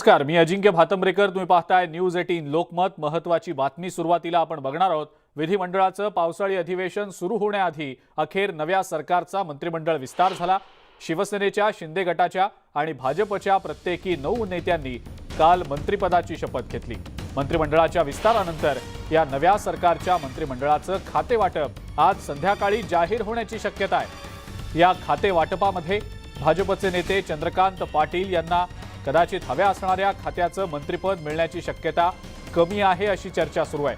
नमस्कार, मी अजिंक्य भातंब्रेकर. तुम्ही पाहताय न्यूज 18 लोकमत. महत्त्वाची बातमी सुरुवातीला आपण बघणार आहोत. विधिमंडळाचं पावसाळी अधिवेशन सुरू होण्याआधी अखेर नव्या सरकारचा मंत्रिमंडळ विस्तार झाला. शिवसेनेच्या, शिंदे गटाच्या आणि भाजपच्या प्रत्येकी 9 नेत्यांनी काल मंत्रिपदाची शपथ घेतली. मंत्रिमंडळाच्या विस्तारानंतर या नव्या सरकारच्या मंत्रिमंडळाचं खातेवाटप आज संध्याकाळी जाहीर होण्याची शक्यता आहे. या खातेवाटपामध्ये भाजपचे नेते चंद्रकांत पाटील यांना कदाचित हव्या असणाऱ्या खात्याचं मंत्रिपद मिळण्याची शक्यता कमी आहे अशी चर्चा सुरू आहे.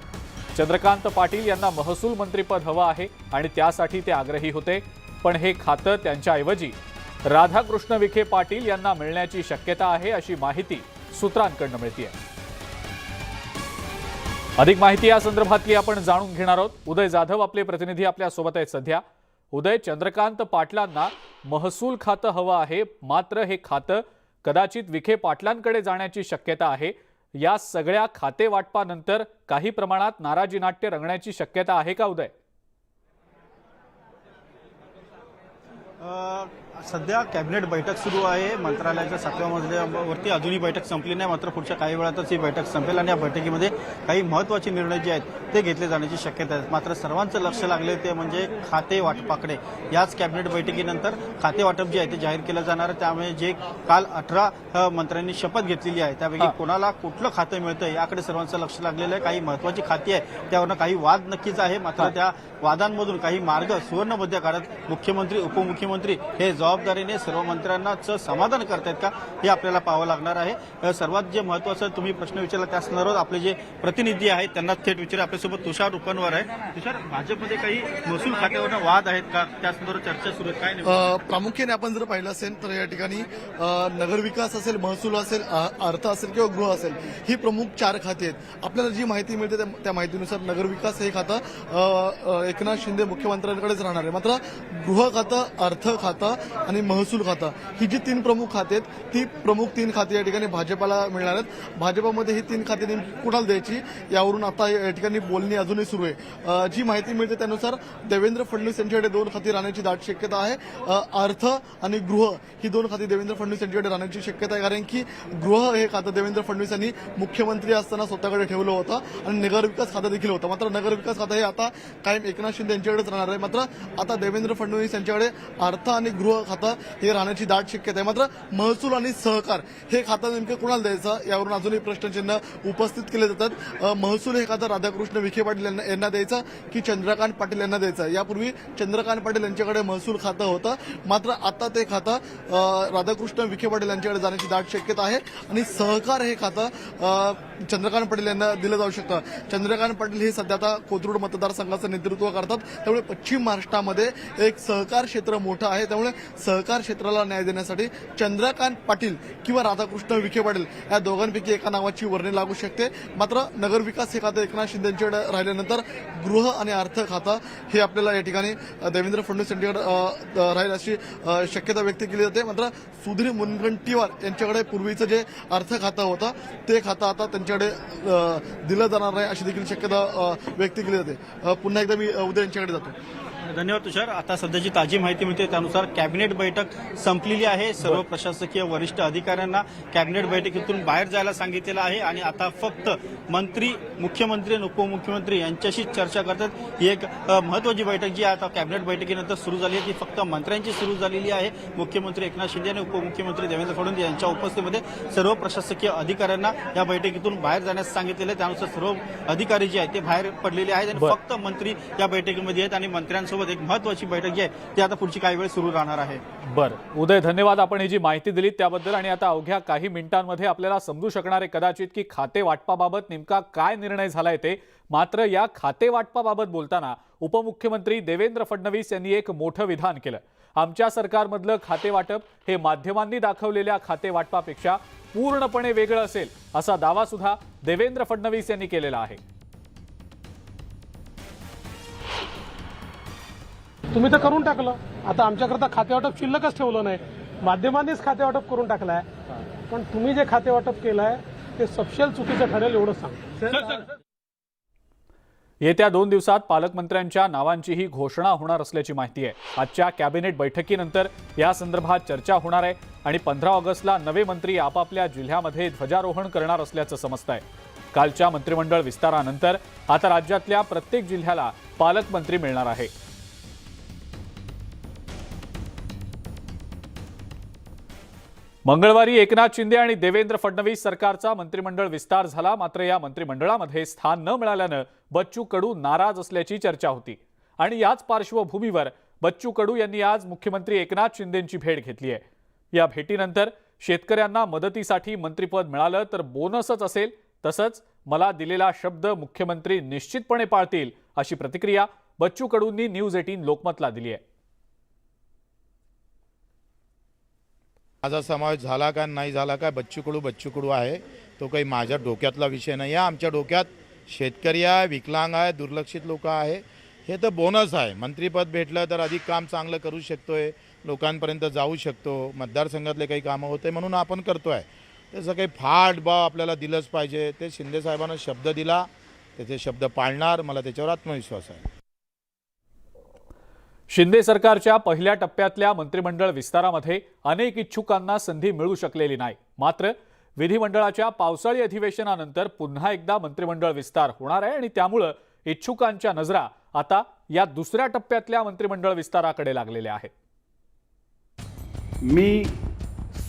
चंद्रकांत पाटील यांना महसूल मंत्रिपद हवं आहे आणि त्यासाठी ते आग्रही होते, पण हे खातं त्यांच्याऐवजी राधाकृष्ण विखे पाटील यांना मिळण्याची शक्यता आहे अशी माहिती सूत्रांकडून मिळते. अधिक माहिती या संदर्भातली आपण जाणून घेणार आहोत. उदय जाधव आपले प्रतिनिधी आपल्या सोबत आहेत सध्या. उदय, चंद्रकांत पाटलांना महसूल खातं हवं आहे, मात्र हे खातं कदाचित विखे पाटलांकडे जाण्याची शक्यता आहे. या सगळ्या खाते वाटपानंतर काही प्रमाणात नाराजी नाट्य रंगण्याची शक्यता आहे का उदय? सध्या कॅबिनेट बैठक सुरू आहे. मंत्रालयाच्या 7व्या मजल्यावरती अजूनही बैठक संपली नाही, मात्र पुढच्या काही वेळातच ही बैठक संपेल आणि या बैठकीमध्ये काही महत्त्वाचे निर्णय जे आहेत ते घेतले जाण्याची शक्यता आहे. मात्र सर्वांचं लक्ष लागले ते म्हणजे खाते वाटपाकडे. याच कॅबिनेट बैठकीनंतर खाते वाटप जे आहे ते जाहीर केलं जाणार. त्यामुळे जे काल 18 मंत्र्यांनी शपथ घेतली आहे त्यापैकी कोणाला कुठलं खातं मिळतं याकडे सर्वांचं लक्ष लागलेलं आहे. काही महत्त्वाची खाती आहे त्यावरनं काही वाद नक्कीच आहे, मात्र त्या वादांमधून काही मार्ग सुवर्णमध्य काढत मुख्यमंत्री, उपमुख्यमंत्री हे जबाबदारीने सर्व मंत्र्यांनाच समाधान करतायत का हे आपल्याला पाहावं लागणार आहे. सर्वात जे महत्त्वाचं तुम्ही प्रश्न विचारला त्या संदर्भात आपले जे प्रतिनिधी आहेत त्यांना थेट विचारा. आपल्यासोबत तुषार रुपनवर आहे. तुषार, भाजपमध्ये काही महसूल खात्यावर वाद आहेत का, त्या संदर्भात चर्चा सुरू आहे काय नाही? प्रामुख्याने आपण जर पाहिलं असेल तर या ठिकाणी नगरविकास असेल, महसूल असेल, अर्थ असेल किंवा गृह असेल, ही प्रमुख 4 खाती आहेत. आपल्याला जी माहिती मिळते त्या माहितीनुसार नगरविकास हे खातं एकनाथ शिंदे मुख्यमंत्र्यांकडेच राहणार आहे. मात्र गृह खातं, अर्थ खातं आणि महसूल खातं ही जी 3 प्रमुख खाती आहेत ती प्रमुख 3 खाती या ठिकाणी भाजपाला मिळणार आहेत. भाजपामध्ये ही 3 खाती नेमकी कुणाला द्यायची यावरून आता या ठिकाणी बोलणी अजूनही सुरू आहे. जी माहिती मिळते त्यानुसार देवेंद्र फडणवीस यांच्याकडे 2 खाती राहण्याची दाट शक्यता आहे. अर्थ आणि गृह ही 2 खाती देवेंद्र फडणवीस यांच्याकडे राहण्याची शक्यता आहे, कारण की गृह हे खातं देवेंद्र फडणवीस यांनी मुख्यमंत्री असताना स्वतःकडे ठेवलं होतं आणि नगरविकास खातं देखील होतं. मात्र नगरविकास खातं हे आता कायम एकनाथ शिंदे यांच्याकडेच राहणार आहे. मात्र आता देवेंद्र फडणवीस यांच्याकडे अर्थ आणि गृह खातं हे राहण्याची दाट शक्यता आहे. मात्र महसूल आणि सहकार हे खातं नेमकं कुणाला द्यायचं यावरून अजूनही प्रश्नचिन्ह उपस्थित केले जातात. महसूल हे खातं राधाकृष्ण विखे पाटील यांना द्यायचं की चंद्रकांत पाटील यांना द्यायचं? यापूर्वी चंद्रकांत पाटील यांच्याकडे महसूल खातं होतं, मात्र आता ते खातं राधाकृष्ण विखे पाटील यांच्याकडे जाण्याची दाट शक्यता आहे आणि सहकार हे खातं चंद्रकांत पाटील यांना दिलं जाऊ शकतं. चंद्रकांत पाटील हे सध्या आता कोथरूड मतदारसंघाचं नेतृत्व करतात, त्यामुळे पश्चिम महाराष्ट्रामध्ये एक सहकार क्षेत्र मोठं आहे. त्यामुळे सहकार क्षेत्राला न्याय देण्यासाठी चंद्रकांत पाटील किंवा राधाकृष्ण विखे पाटील या दोघांपैकी एका नावाची वर्णी लागू शकते. मात्र नगरविकास हे खातं एकनाथ शिंदे यांच्याकडे राहिल्यानंतर गृह आणि अर्थ खातं हे आपल्याला या ठिकाणी देवेंद्र फडणवीस यांच्याकडे राहील अशी शक्यता व्यक्त केली जाते. मात्र सुधीर मुनगंटीवार यांच्याकडे पूर्वीचं जे अर्थ खातं होतं ते खातं आता त्यांच्याकडे दिलं जाणार नाही अशी देखील शक्यता व्यक्त केली जाते. पुन्हा एकदा मी उदय यांच्याकडे जातो. धन्यवाद तुषार. आता सध्याची ताजी माहिती मिळते त्यानुसार कॅबिनेट बैठक संपलेली आहे. सर्व प्रशासकीय वरिष्ठ अधिकाऱ्यांना कॅबिनेट बैठकीतून बाहेर जायला सांगितलेलं आहे आणि आता फक्त मंत्री, मुख्यमंत्री आणि उपमुख्यमंत्री यांच्याशी चर्चा करतात. ही एक महत्त्वाची बैठक जी आता कॅबिनेट बैठकीनंतर सुरू झाली आहे ती फक्त मंत्र्यांची सुरू झालेली आहे. मुख्यमंत्री एकनाथ शिंदे आणि उपमुख्यमंत्री देवेंद्र फडणवीस यांच्या उपस्थितीमध्ये सर्व प्रशासकीय अधिकाऱ्यांना या बैठकीतून बाहेर जाण्यास सांगितलेलं आहे. त्यानुसार सर्व अधिकारी जे आहेत ते बाहेर पडलेले आहेत आणि फक्त मंत्री या बैठकीमध्ये आहेत आणि मंत्र्यांसोबत एक महत्त्वाची बैठक जी आहे ती आता पुढची काही वेळ सुरू राहणार आहे. बरं उदय, धन्यवाद. आपण ही जी माहिती दिली त्याबद्दल. आणि आता अवघ्या काही मिनिटांमध्ये आपल्याला समजू शकणार आहे कदाचित की खाते वाटपाबाबत नेमका काय निर्णय झालाय ते. मात्र या खाते वाटपाबाबत बोलताना उपमुख्यमंत्री देवेंद्र फडणवीस यांनी एक मोठं विधान केलं. आमच्या सरकारमधलं खाते वाटप हे माध्यमांनी दाखवलेल्या खाते वाटपापेक्षा पूर्णपणे वेगळं असेल असा दावा सुद्धा देवेंद्र फडणवीस यांनी केलेला आहे. तुम्ही तर करून टाकलं, आता आमच्याकरता खातेवाटप शिल्लकच ठेवलं नाही, माध्यमांनीच खातेवाटप करून टाकलाय. पण तुम्ही जे खातेवाटप केलंय ते सपशेल चुकीचं ठरेल एवढं सांग. येत्या 2 दिवसात पालकमंत्र्यांच्या नावांचीही घोषणा होणार असल्याची माहिती आहे. आजच्या कॅबिनेट बैठकीनंतर या संदर्भात चर्चा होणार आहे आणि 15 ऑगस्टला नवे मंत्री आपापल्या जिल्ह्यामध्ये ध्वजारोहण करणार असल्याचं समजतंय. कालच्या मंत्रिमंडळ विस्तारानंतर आता राज्यातल्या प्रत्येक जिल्ह्याला पालकमंत्री मिळणार आहे. मंगळवारी एकनाथ शिंदे आणि देवेंद्र फडणवीस सरकारचा मंत्रिमंडळ विस्तार झाला. मात्र या मंत्रिमंडळामध्ये स्थान न मिळाल्यानं बच्चू कडू नाराज असल्याची चर्चा होती आणि याच पार्श्वभूमीवर बच्चू कडू यांनी आज मुख्यमंत्री एकनाथ शिंदेंची भेट घेतली आहे. या भेटीनंतर शेतकऱ्यांना मदतीसाठी मंत्रिपद मिळालं तर बोनसच असेल, तसंच मला दिलेला शब्द मुख्यमंत्री निश्चितपणे पाळतील अशी प्रतिक्रिया बच्चू कडूंनी न्यूज 18 लोकमतला दिली आहे. माझा समावेश झाला का नाही झाला का बच्चू कडू आहे. तो काही माझ्या डोक्यातला विषय नाही आहे. आमच्या डोक्यात शेतकरी आहे, विकलांग आहे, दुर्लक्षित लोक आहे. हे तर बोनस आहे. मंत्रिपद भेटलं तर अधिक काम चांगलं करू शकतोय, लोकांपर्यंत जाऊ शकतो, मतदारसंघातले काही कामं होते म्हणून आपण करतोय. त्याचं काही फाट भाव आपल्याला दिलंच पाहिजे. ते शिंदे साहेबांना शब्द दिला, त्याचे शब्द पाळणार. मला त्याच्यावर आत्मविश्वास आहे. शिंदे सरकारच्या पहिल्या टप्प्यातल्या मंत्रिमंडळ विस्तारामध्ये अनेक इच्छुकांना संधी मिळू शकलेली नाही. मात्र विधिमंडळाच्या पावसाळी अधिवेशनानंतर पुन्हा एकदा मंत्रिमंडळ विस्तार होणार आहे आणि त्यामुळे इच्छुकांच्या नजरा आता या दुसऱ्या टप्प्यातल्या मंत्रिमंडळ विस्ताराकडे लागलेल्या आहेत. मी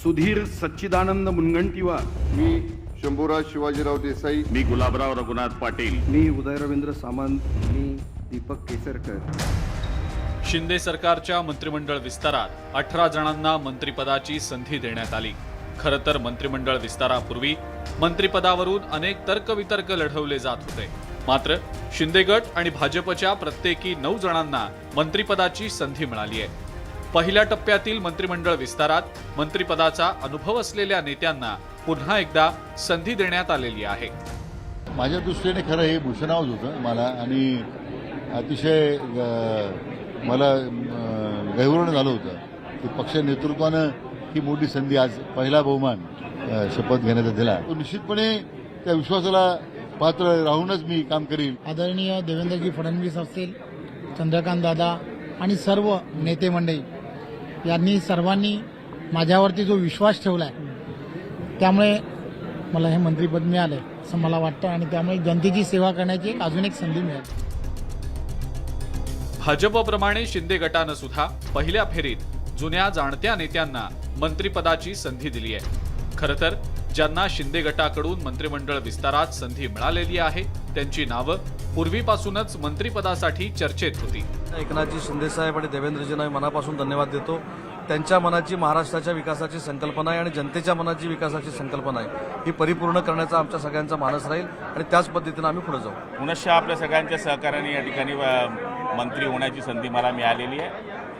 सुधीर सच्चिदानंद मुनगंटीवार, मी शंभूराज शिवाजीराव देसाई, मी गुलाबराव रघुनाथ पाटील, मी उदय रवींद्र सामंत, मी दीपक केसरकर. शिंदे सरकारच्या मंत्रिमंडळ विस्तारात 18 जणांना मंत्रिपदाची संधी देण्यात आली. खरं तर मंत्रिमंडळ विस्तारापूर्वी मंत्रिपदावरून अनेक तर्कवितर्क लढवले जात होते. मात्र शिंदे गट आणि भाजपच्या प्रत्येकी 9 जणांना मंत्रिपदाची संधी मिळाली आहे. पहिल्या टप्प्यातील मंत्रिमंडळ विस्तारात मंत्रिपदाचा अनुभव असलेल्या नेत्यांना पुन्हा एकदा संधी देण्यात आलेली आहे. माझ्या दृष्टीने खरं हे भूषणावच होतं मला आणि अतिशय मला गैरवर्ण झालं होतं की पक्ष नेतृत्वानं ही मोठी संधी, आज पहिला बहुमान शपथ घेण्याचा दिला. तो निश्चितपणे त्या विश्वासाला पात्र राहूनच मी काम करील. आदरणीय देवेंद्रजी फडणवीस असतील, चंद्रकांत दादा आणि सर्व नेते मंडळी यांनी सर्वांनी माझ्यावरती जो विश्वास ठेवला आहे त्यामुळे मला हे मंत्रिपद मिळालंय असं मला वाटतं आणि त्यामुळे जनतेची सेवा करण्याची अजून एक संधी मिळाली. भाजपप्रमाणे शिंदे गटानं सुद्धा पहिल्या फेरीत जुन्या जाणत्या नेत्यांना मंत्रिपदाची संधी दिली आहे. खरं तर ज्यांना शिंदे गटाकडून मंत्रिमंडळ विस्तारात संधी मिळालेली आहे त्यांची नावं पूर्वीपासूनच मंत्रिपदासाठी चर्चेत होती. एकनाथजी शिंदेसाहेब आणि देवेंद्रजींना मी मनापासून धन्यवाद देतो. त्यांच्या मनाची महाराष्ट्राच्या विकासाची संकल्पना आहे आणि जनतेच्या मनाची विकासाची संकल्पना आहे ही परिपूर्ण करण्याचा आमच्या सगळ्यांचा मानस राहील आणि त्याच पद्धतीनं आम्ही पुढे जाऊ. पुनश्च आपल्या सगळ्यांच्या सहकार्याने या ठिकाणी मंत्री होण्याची संधी मला मिळालेली आहे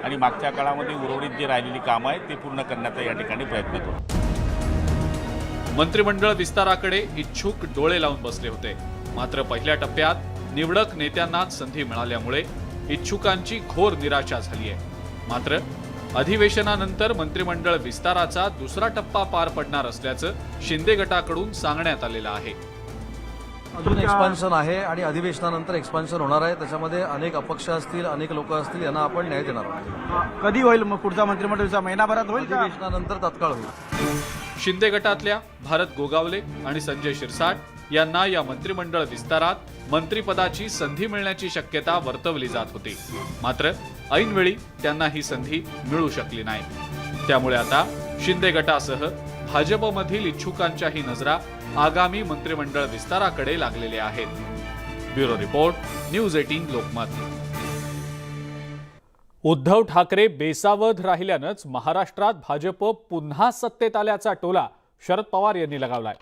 आणि मागच्या काळामध्ये उर्वरित जी राहिलेली कामं आहेत ते पूर्ण करण्याचा या ठिकाणी प्रयत्न करू. मंत्रिमंडळ विस्ताराकडे इच्छुक डोळे लावून बसले होते. मात्र पहिल्या टप्प्यात निवडक नेत्यांनाच संधी मिळाल्यामुळे इच्छुकांची घोर निराशा झाली आहे. मात्र अधिवेशनानंतर मंत्रिमंडळ विस्ताराचा दुसरा टप्पा पार पडणार असल्याचं शिंदे गटाकडून सांगण्यात आलेलं आहे. अजून एक्सपान्शन आहे आणि अधिवेशनानंतर एक्सपान्शन होणार आहे. त्याच्यामध्ये अनेक अपक्ष असतील, अनेक लोक असतील, यांना आपण न्याय देणार आहोत. कधी होईल मग पुढचा मंत्रिमंडळाचा? महिनाभरात होईल का? अधिवेशनानंतर तात्काळ होईल. शिंदे गटातल्या भारत गोगावले आणि संजय शिरसाट यांना या मंत्रिमंडळ विस्तारात मंत्रिपदाची संधी मिळण्याची शक्यता वर्तवली जात होती. मात्र ऐनवेळी त्यांना ही संधी मिळू शकली नाही. त्यामुळे आता शिंदे गटासह भाजपमधील इच्छुकांच्याही नजरा आगामी मंत्रिमंडळ विस्ताराकडे लागलेल्या आहेत. Bureau report, news 18 Lokmat. Uddhav Thackeray बेसावध राहिल्यानंच महाराष्ट्रात भाजप पुन्हा सत्तेत आल्याचा टोला शरद पवार यांनी लगावलाय.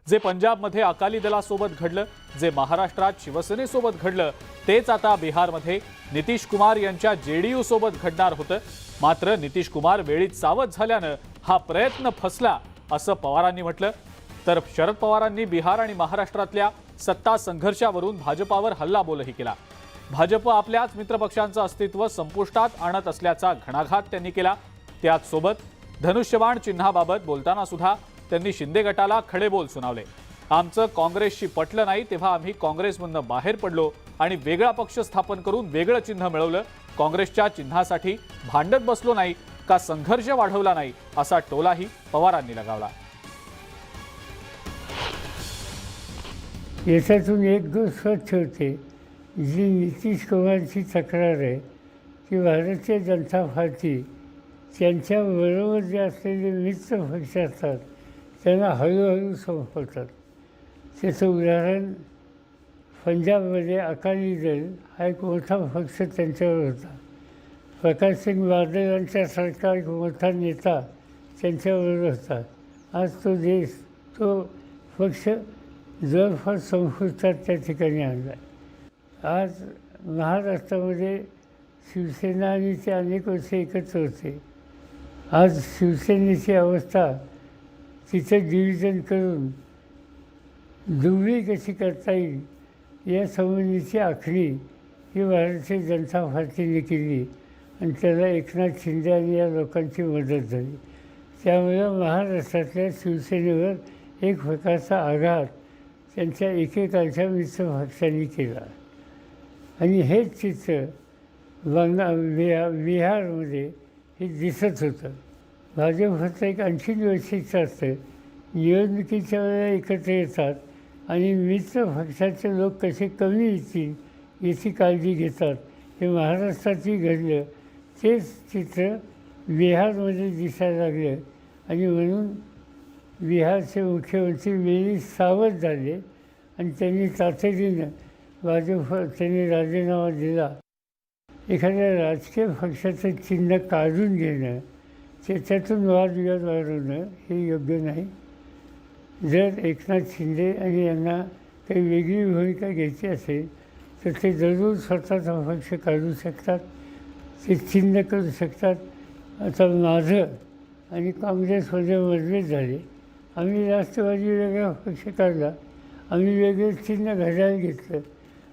जे पंजाबमध्ये अकाली दलासोबत घडलं, जे महाराष्ट्रात शिवसेनेसोबत घडलं, तेच आता बिहारमध्ये नितीश कुमार यांच्या जेडीयू सोबत घडणार होतं. मात्र नितीश कुमार वेळीच सावध झाल्यानं हा प्रयत्न फसला असं पवारांनी म्हटलं. तर शरद पवारांनी बिहार आणि महाराष्ट्रातल्या सत्ता संघर्षावरून भाजपावर हल्लाबोलही केला. भाजप आपल्याच मित्रपक्षांचं अस्तित्व संपुष्टात आणत असल्याचा घणाघात त्यांनी केला. त्याचसोबत धनुष्यबाण चिन्हाबाबत बोलताना सुद्धा त्यांनी शिंदे गटाला खडे बोल सुनावले. आमचं काँग्रेसशी पटलं नाही तेव्हा आम्ही काँग्रेसमधून बाहेर पडलो आणि वेगळा पक्ष स्थापन करून वेगळं चिन्ह मिळवलं. काँग्रेसच्या चिन्हासाठी भांडत बसलो नाही का संघर्ष वाढवला नाही असा टोलाही पवारांनी लगावला. याच्यातून एक गोष्ट स्वच्छ होते. जी नितीश कुमारची तक्रार आहे की भारतीय जनता पार्टी त्यांच्याबरोबर जे असलेले मित्र पक्ष असतात त्यांना हळूहळू संपवतात. त्याचं उदाहरण पंजाबमध्ये अकाली दल हा एक मोठा पक्ष त्यांच्यावर होता. प्रकाशसिंग बादल यांच्यासारखा एक मोठा नेता त्यांच्याबरोबर होता. आज तो देश तो पक्ष जवळपास संपुष्टात त्या ठिकाणी आणला. आज महाराष्ट्रामध्ये शिवसेना आणि ते अनेक वर्ष एकत्र होते. आज शिवसेनेची अवस्था तिचं डिव्हिजन करून दुबळी कशी करता येईल या संबंधीची आखणी ही भारतीय जनता पार्टीने केली आणि त्याला एकनाथ शिंदे आणि या लोकांची मदत झाली. त्यामुळे महाराष्ट्रातल्या शिवसेनेवर एक प्रकारचा आघात त्यांच्या एकेकाळच्या मित्र पक्षांनी केला. आणि हेच चित्र बिहारमध्ये हे दिसत होतं. भाजपचं एक आणखी वैशिष्ट्य असतं, निवडणुकीच्या वेळेला एकत्र येतात आणि मित्र पक्षाचे लोक कसे कमी येतील याची काळजी घेतात. हे महाराष्ट्रातही घडलं. तेच चित्र बिहारमध्ये दिसायला लागलं आणि म्हणून बिहारचे मुख्यमंत्री वेळी सावध झाले आणि त्यांनी तातडीनं त्यांनी राजीनामा दिला. एखाद्या राजकीय पक्षाचं चिन्ह काढून घेणं, त्याच्यातून वादविवाद वाढवणं हे योग्य नाही. जर एकनाथ शिंदे आणि यांना काही वेगळी भूमिका घ्यायची असेल तर ते जरूर स्वतःचा पक्ष काढू शकतात, ते चिन्ह करू शकतात. आता माझं आणि काँग्रेसमध्ये मतभेद झाले. आम्ही राष्ट्रवादी वेगळा पक्ष काढला, आम्ही वेगळं चिन्ह घड्याळ घेतलं.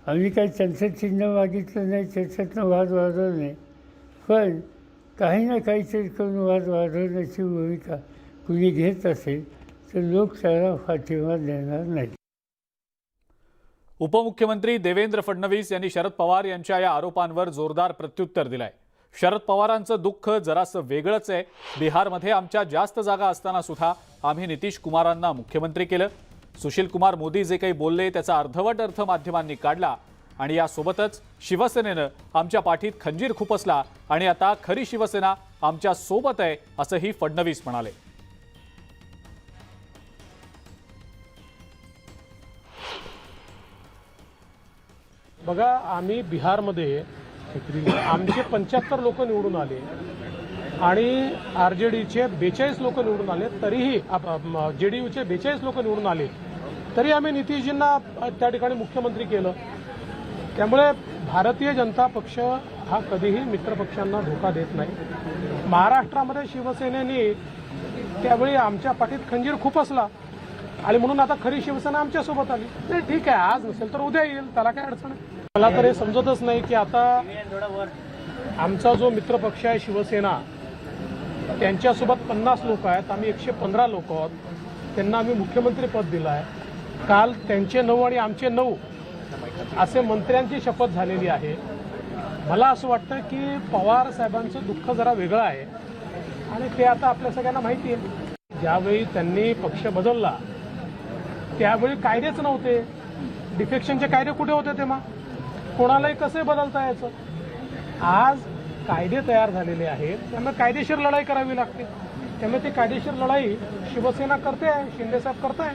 आम्ही काही त्यांचं चिन्ह मागितलं नाही, त्याच्यातनं वाद वाढवलं नाही. पण काही ना काहीतरी करून वाद वाढवण्याची भूमिका कुणी घेत असेल तर लोक त्याला पाठिंबा देणार नाही. उपमुख्यमंत्री देवेंद्र फडणवीस यांनी शरद पवार यांच्या या आरोपांवर जोरदार प्रत्युत्तर दिलंय. शरद पवारांचं दुःख जरासं वेगळंच आहे. बिहारमध्ये आमच्या जास्त जागा असताना सुद्धा आम्ही नितीश कुमारांना मुख्यमंत्री केलं. सुशील कुमार मोदी जे काही बोलले त्याचा अर्धवट अर्थ माध्यमांनी काढला आणि यासोबतच शिवसेनेनं आमच्या पाठीत खंजीर खुपसला आणि आता खरी शिवसेना आमच्या सोबत आहे असंही फडणवीस म्हणाले. बघा, आम्ही बिहारमध्ये आमचे 75 लोक निवडून आले आणि RJDचे 42 लोक निवडून आले. तरीही JDUचे 42 लोक निवडून आले तरी आम्ही नितीशजींना त्या ठिकाणी मुख्यमंत्री केलं. त्यामुळे भारतीय जनता पक्ष हा कधीही मित्रपक्षांना धोका देत नाही. महाराष्ट्रामध्ये शिवसेनेने त्यावेळी आमच्या पाठीत खंजीर खुपसला आणि म्हणून आता खरी शिवसेना आमच्यासोबत आली. नाही, ठीक आहे, आज नसेल तर उद्या येईल, त्याला काय अडचण आहे. मला तर हे समजतच नाही की आता आमचा जो मित्रपक्ष आहे शिवसेना, त्यांच्यासोबत 50 लोक आहेत, आम्ही 115 लोक आहोत. त्यांना आम्ही मुख्यमंत्री पद दिलं आहे. काल त्यांचे 9 आणि आमचे 9 असे मंत्र्यांची शपथ झालेली आहे. मला असं वाटतं की पवार साहेबांचं दुःख जरा वेगळं आहे आणि ते आता आपल्या सगळ्यांना माहिती आहे. ज्यावेळी त्यांनी पक्ष बदलला त्यावेळी कायदेच नव्हते. डिफेक्शनचे कायदे कुठे होते तेव्हा? कोणालाही कसे बदलता यायचं. आज कायदे तयार झालेले आहेत, त्यामुळे कायदेशीर लढाई करावी लागते. त्यामुळे ती कायदेशीर लढाई शिवसेना करते आहे, शिंदेसाहेब करताय.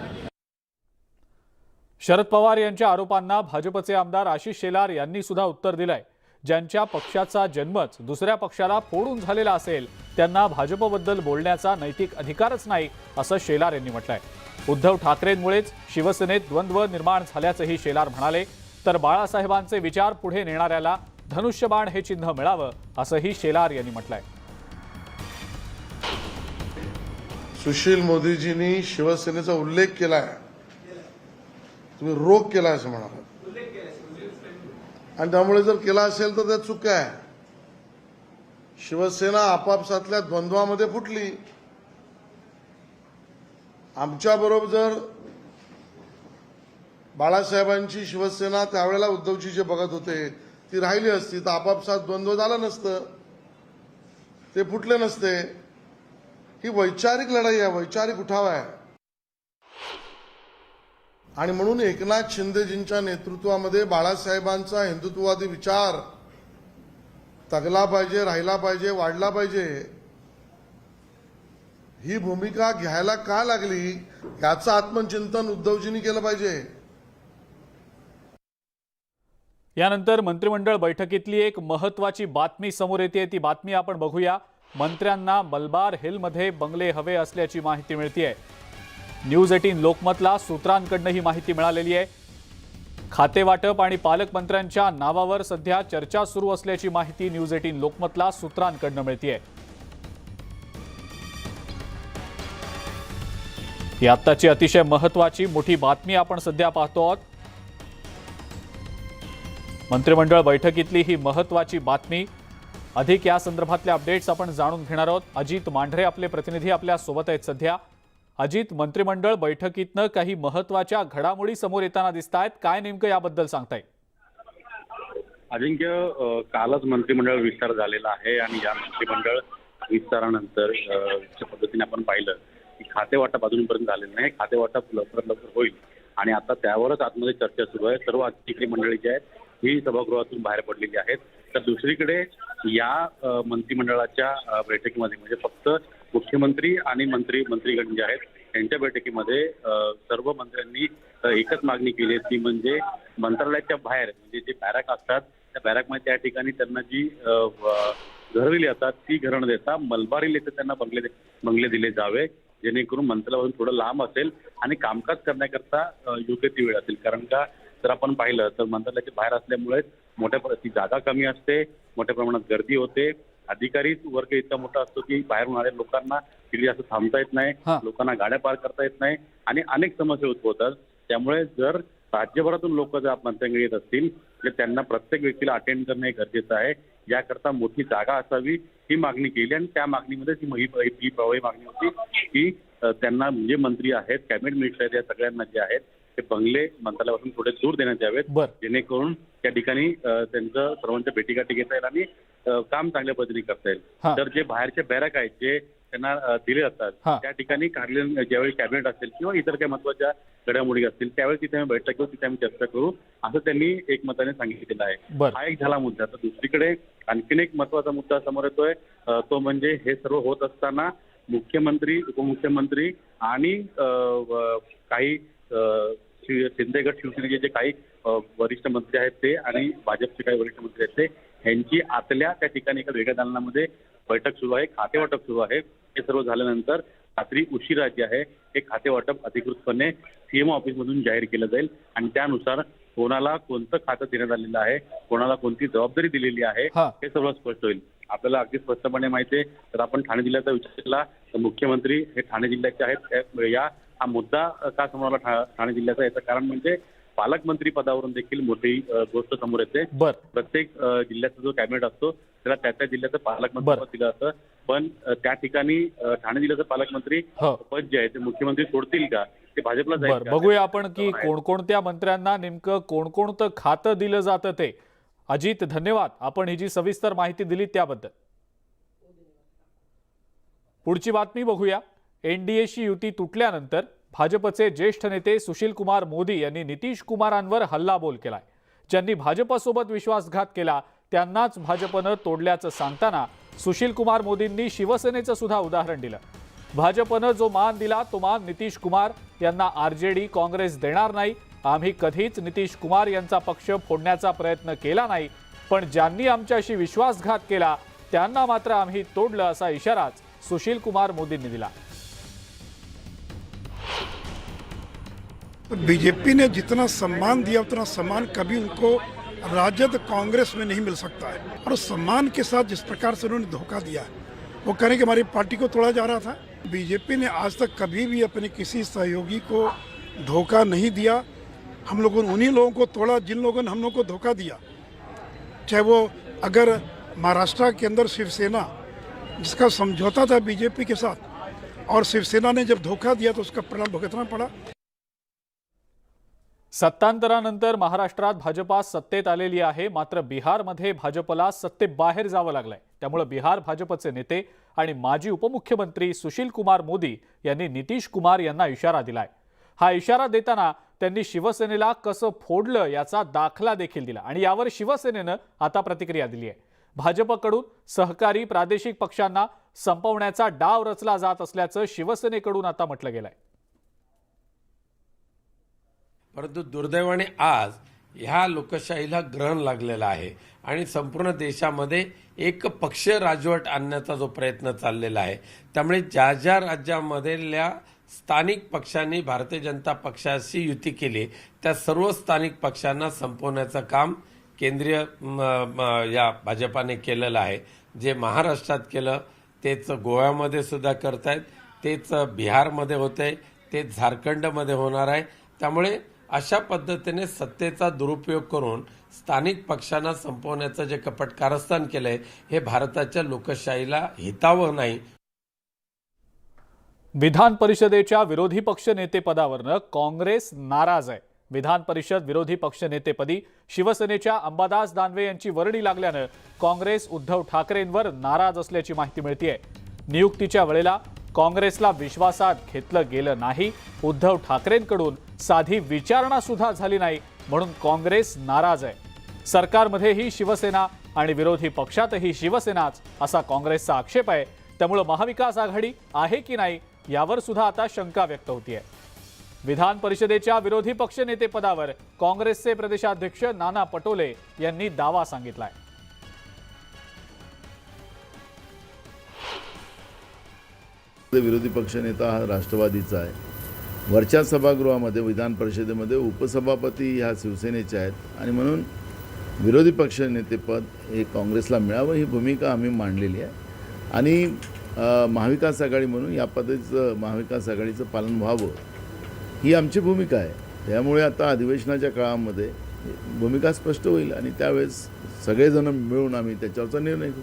शरद पवार यांच्या आरोपांना भाजपचे आमदार आशिष शेलार यांनी सुद्धा उत्तर दिलंय. ज्यांच्या पक्षाचा जन्मच दुसऱ्या पक्षाला फोडून झालेला असेल त्यांना भाजपबद्दल बोलण्याचा नैतिक अधिकारच नाही असं शेलार यांनी म्हटलंय. उद्धव ठाकरेंमुळेच शिवसेनेत द्वंद्व निर्माण झाल्याचंही शेलार म्हणाले. तर बाळासाहेबांचे विचार पुढे नेणाऱ्याला धनुष्यबाण हे चिन्ह मिळावं असंही शेलार यांनी म्हटलंय. सुशील मोदीजींनी शिवसेनेचा उल्लेख केलाय, तुम्ही रोग केलाय असं म्हणाला आणि त्यामुळे जर केला असेल तर त्यात चूक आहे. शिवसेना आपापसातल्या द्वंद्वामध्ये फुटली. आमच्याबरोबर जर बाळासाहेबांची शिवसेना त्यावेळेला उद्धवजी जे बघत होते ती राहिली असती तर आपापसात द्वंद्व झालं नसतं, ते फुटले नसते. ही वैचारिक लढाई आहे, वैचारिक उठाव आहे. आणि म्हणून एकनाथ शिंदेजींच्या नेतृत्वामध्ये बाळासाहेबांचा हिंदुत्ववादी विचार तगला पाहिजे, राहिला पाहिजे, वाढला पाहिजे. ही भूमिका घ्यायला का लागली याचं आत्मचिंतन उद्धवजींनी केलं पाहिजे. यानंतर मंत्रिमंडळ बैठकीतली एक महत्त्वाची बातमी समोर येते. ती बातमी आपण बघूया. मंत्र्यांना मलबार हिलमध्ये बंगले हवे असल्याची माहिती मिळतेय. न्यूज 18 लोकमतला सूत्रांकडनं ही माहिती मिळालेली आहे. खातेवाटप आणि पालकमंत्र्यांच्या नावावर सध्या चर्चा सुरू असल्याची माहिती न्यूज 18 लोकमतला सूत्रांकडनं मिळतेय. ही आत्ताची अतिशय महत्त्वाची मोठी बातमी आपण सध्या पाहतो आहोत. मंत्रिमंडळ बैठकीतली ही महत्त्वाची बातमी. अधिक या संदर्भातले अपडेट्स आपण जाणून घेणार आहोत. अजित मांढरे आपले प्रतिनिधी आपल्या सोबत आहेत सध्या. अजित, मंत्रिमंडळ बैठकीतनं काही महत्त्वाच्या घडामोडी समोर येताना दिसत आहेत, काय नेमकं याबद्दल सांगताय? अजिंक्य, कालच मंत्रिमंडळ विस्तार झालेला आहे आणि या मंत्रिमंडळ विस्तारानंतर ज्या पद्धतीने आपण पाहिलं की खाते वाटप अजूनपर्यंत झालेलं नाही. खाते वाटप लवकरात लवकर होईल आणि आता त्यावरच आतमध्ये चर्चा सुरू आहे. सर्व अधिकारी मंडळी जी आहेत ही सभागृहातून बाहेर पडलेली आहेत. तर दुसरीकडे या मंत्रिमंडळाच्या बैठकीमध्ये म्हणजे फक्त मुख्यमंत्री आणि मंत्रीगण जे आहेत त्यांच्या बैठकीमध्ये सर्व मंत्र्यांनी एकच मागणी केली आहे, ती म्हणजे मंत्रालयाच्या बाहेर म्हणजे जे बॅरक असतात त्या बॅरकमध्ये त्या ठिकाणी त्यांना जी घरं दिली जातात ती घरं न देता मलबारी येथे त्यांना बंगले दिले जावे, जेणेकरून मंत्रालयापासून थोडं लांब असेल आणि कामकाज करण्याकरता योग्य ती वेळ असेल. कारण का जर आपण पाहिलं तर मंत्रालयाच्या बाहेर असल्यामुळे ती जागा कमी असते, मोठ्या प्रमाणात गर्दी होते, अधिकारी वर्ग इतका मोठा असतो की बाहेरून आलेल्या लोकांना तिथे असं थांबता येत नाही, लोकांना गाड्या पार करता येत नाही आणि अनेक समस्या उद्भवतात. त्यामुळे जर राज्यभरातून लोक जर मंत्र्यांकडे येत असतील तर त्यांना प्रत्येक व्यक्तीला अटेंड करणं हे गरजेचं आहे. याकरता मोठी जागा असावी ही मागणी केली आणि त्या मागणीमध्ये ही प्रभावी मागणी होती की त्यांना जे मंत्री आहेत, कॅबिनेट मिनिस्टर आहेत, या सगळ्यांना जे आहेत ते बंगले मंत्रालयापासून थोडे दूर देण्यात यावेत, जेणेकरून त्या ठिकाणी त्यांचं सर्वांच्या भेटीगाठी घेता येईल आणि काम चांगल्या पद्धतीने करता येईल. तर जे बाहेरचे बॅरक आहेत जे त्यांना दिले जातात त्या ठिकाणी कार्यालय ज्यावेळी कॅबिनेट असेल किंवा इतर काही महत्वाच्या घडामोडी असतील त्यावेळी तिथे आम्ही बैठक घेऊ, तिथे आम्ही चर्चा करू असं त्यांनी एकमताने सांगितलेलं आहे. हा एक झाला मुद्दा. तर दुसरीकडे आणखीन एक महत्वाचा मुद्दा समोर येतोय, तो म्हणजे हे सर्व होत असताना मुख्यमंत्री, उपमुख्यमंत्री आणि काही शिंदे गट शिवसेनेचे जे काही वरिष्ठ मंत्री आहेत ते आणि भाजपचे काही वरिष्ठ मंत्री आहेत ते यांची आतल्या त्या ठिकाणी एका वेगळ्या दालनामध्ये बैठक सुरू आहे, खातेवाटप सुरू आहे. हे सर्व झाल्यानंतर रात्री उशिरा जे आहे हे खातेवाटप अधिकृतपणे सीएमओ ऑफिसमधून जाहीर केलं जाईल आणि त्यानुसार कोणाला कोणतं खातं देण्यात आलेलं आहे, कोणाला कोणती जबाबदारी दिलेली आहे हे सर्व स्पष्ट होईल. आपल्याला अगदी स्पष्टपणे माहिती आहे, तर आपण ठाणे जिल्ह्याचा विचार केला तर मुख्यमंत्री हे ठाणे जिल्ह्याचे आहेत. हा मुद्दा का समोर आला ठाणे जिल्ह्याचा, याचं कारण म्हणजे पालकमंत्री पदावरून देखील मोठी गोष्ट समोर येते. प्रत्येक जिल्ह्याचा जो कॅबिनेट असतो त्याला त्या जिल्ह्याचं पालकमंत्री पद दिलं जातं, पण त्या ठिकाणी ठाणे जिल्ह्याचं पालकमंत्री पद जे आहे ते मुख्यमंत्री सोडतील का, ते भाजपला जाईल. बघूया आपण की कोणकोणत्या मंत्र्यांना नेमकं कोणकोणतं खातं दिलं जातं ते. अजित, धन्यवाद आपण ही जी सविस्तर माहिती दिली त्याबद्दल. पुढची बातमी बघूया. एनडीएशी युती तुटल्यानंतर भाजपचे ज्येष्ठ नेते सुशील कुमार मोदी यांनी नितीश कुमारांवर हल्लाबोल केलाय. ज्यांनी भाजपसोबत विश्वासघात केला त्यांनाच भाजपनं तोडल्याचं सांगताना सुशील कुमार मोदींनी शिवसेनेचं सुद्धा उदाहरण दिलं. भाजपनं जो मान दिला तो मान नितीश कुमार यांना आरजेडी काँग्रेस देणार नाही. आम्ही कधीच नितीश कुमार यांचा पक्ष फोडण्याचा प्रयत्न केला नाही, पण ज्यांनी आमच्याशी विश्वासघात केला त्यांना मात्र आम्ही तोडलं असा इशाराच सुशील कुमार मोदींनी दिला. बीजेपी ने जितना सम्मान दिया उतना सम्मान कभी उनको राजद कांग्रेस में नहीं मिल सकता है। और सम्मान के साथ जिस प्रकार से उन्होंने धोखा दिया वो करें कि हमारी पार्टी को तोड़ा जा रहा था। बीजेपी ने आज तक कभी भी अपने किसी सहयोगी को धोखा नहीं दिया। हम लोगों ने उन्हीं लोगों को तोड़ा जिन लोगों ने हम लोगों को धोखा दिया। चाहे वो अगर महाराष्ट्र के अंदर शिवसेना जिसका समझौता था बीजेपी के साथ और शिवसेना ने जब धोखा दिया तो उसका परिणाम भुगतना पड़ा। सत्तांतरानंतर महाराष्ट्रात भाजपा सत्तेत आलेली आहे, मात्र बिहारमध्ये भाजपला सत्तेबाहेर जावं लागलंय. त्यामुळे बिहार भाजपचे नेते आणि माजी उपमुख्यमंत्री सुशील कुमार मोदी यांनी नितीश कुमार यांना इशारा दिलाय. हा इशारा देताना त्यांनी शिवसेनेला कसं फोडलं याचा दाखला देखील दिला आणि यावर शिवसेनेनं आता प्रतिक्रिया दिली आहे. भाजपकडून सहकारी प्रादेशिक पक्षांना संपवण्याचा डाव रचला जात असल्याचं शिवसेनेकडून आता म्हटलं गेलंय. परंतु दुर्दैवाने आज ह्या लोकशाहीला ग्रहण लागलेलं आहे आणि संपूर्ण देशामध्ये एक पक्ष राजवट आणण्याचा जो प्रयत्न चाललेला आहे. त्यामुळे ज्या ज्या राज्यामधल्या स्थानिक पक्षांनी भारतीय जनता पक्षाशी युती केली त्या सर्व स्थानिक पक्षांना संपवण्याचं काम केंद्रीय या भाजपाने केलेलं आहे. जे महाराष्ट्रात केलं तेच गोव्यामध्ये सुद्धा करतायत, तेच बिहारमध्ये होतंय, तेच झारखंडमध्ये होणार आहे. त्यामुळे अशा पद्धतीने सत्तेचा दुरुपयोग करून स्थानिक पक्षांना संपवण्याचं जे कपट कारस्थान केलंय हे भारताच्या लोकशाहीला हितावं नाही. विधान परिषदेच्या विरोधी पक्षनेतेपदावरनं काँग्रेस नाराज आहे. विधान परिषद विरोधी पक्षनेतेपदी शिवसेनेच्या अंबादास दानवे यांची वर्णी लागल्यानं काँग्रेस उद्धव ठाकरेंवर नाराज असल्याची माहिती मिळतेय. नियुक्तीच्या वेळेला काँग्रेसला विश्वासात घेतलं गेलं नाही, उद्धव ठाकरेंकडून साधी विचारणा सुद्धा झाली नाही, म्हणून काँग्रेस नाराज आहे. सरकारमध्येही शिवसेना आणि विरोधी पक्षातही शिवसेनाच असा काँग्रेसचा आक्षेप आहे. त्यामुळे महाविकास आघाडी आहे की नाही यावर सुद्धा आता शंका व्यक्त होतीये. विधान परिषदेच्या विरोधी पक्षनेतेपदावर काँग्रेसचे प्रदेशाध्यक्ष नाना पटोले यांनी दावा सांगितलाय. विरोधी पक्षनेता हा राष्ट्रवादीचा आहे. वरच्या सभागृहामध्ये विधान परिषदेमध्ये उपसभापती ह्या शिवसेनेचे आहेत आणि म्हणून विरोधी पक्षनेतेपद हे काँग्रेसला मिळावं ही भूमिका आम्ही मांडलेली आहे आणि महाविकास आघाडी म्हणून या पद्धतीचं महाविकास आघाडीचं पालन व्हावं ही आमची भूमिका आहे. त्यामुळे आता अधिवेशनाच्या काळामध्ये भूमिका स्पष्ट होईल आणि त्यावेळेस सगळेजण मिळून आम्ही त्याच्यावरचा निर्णय घेऊ.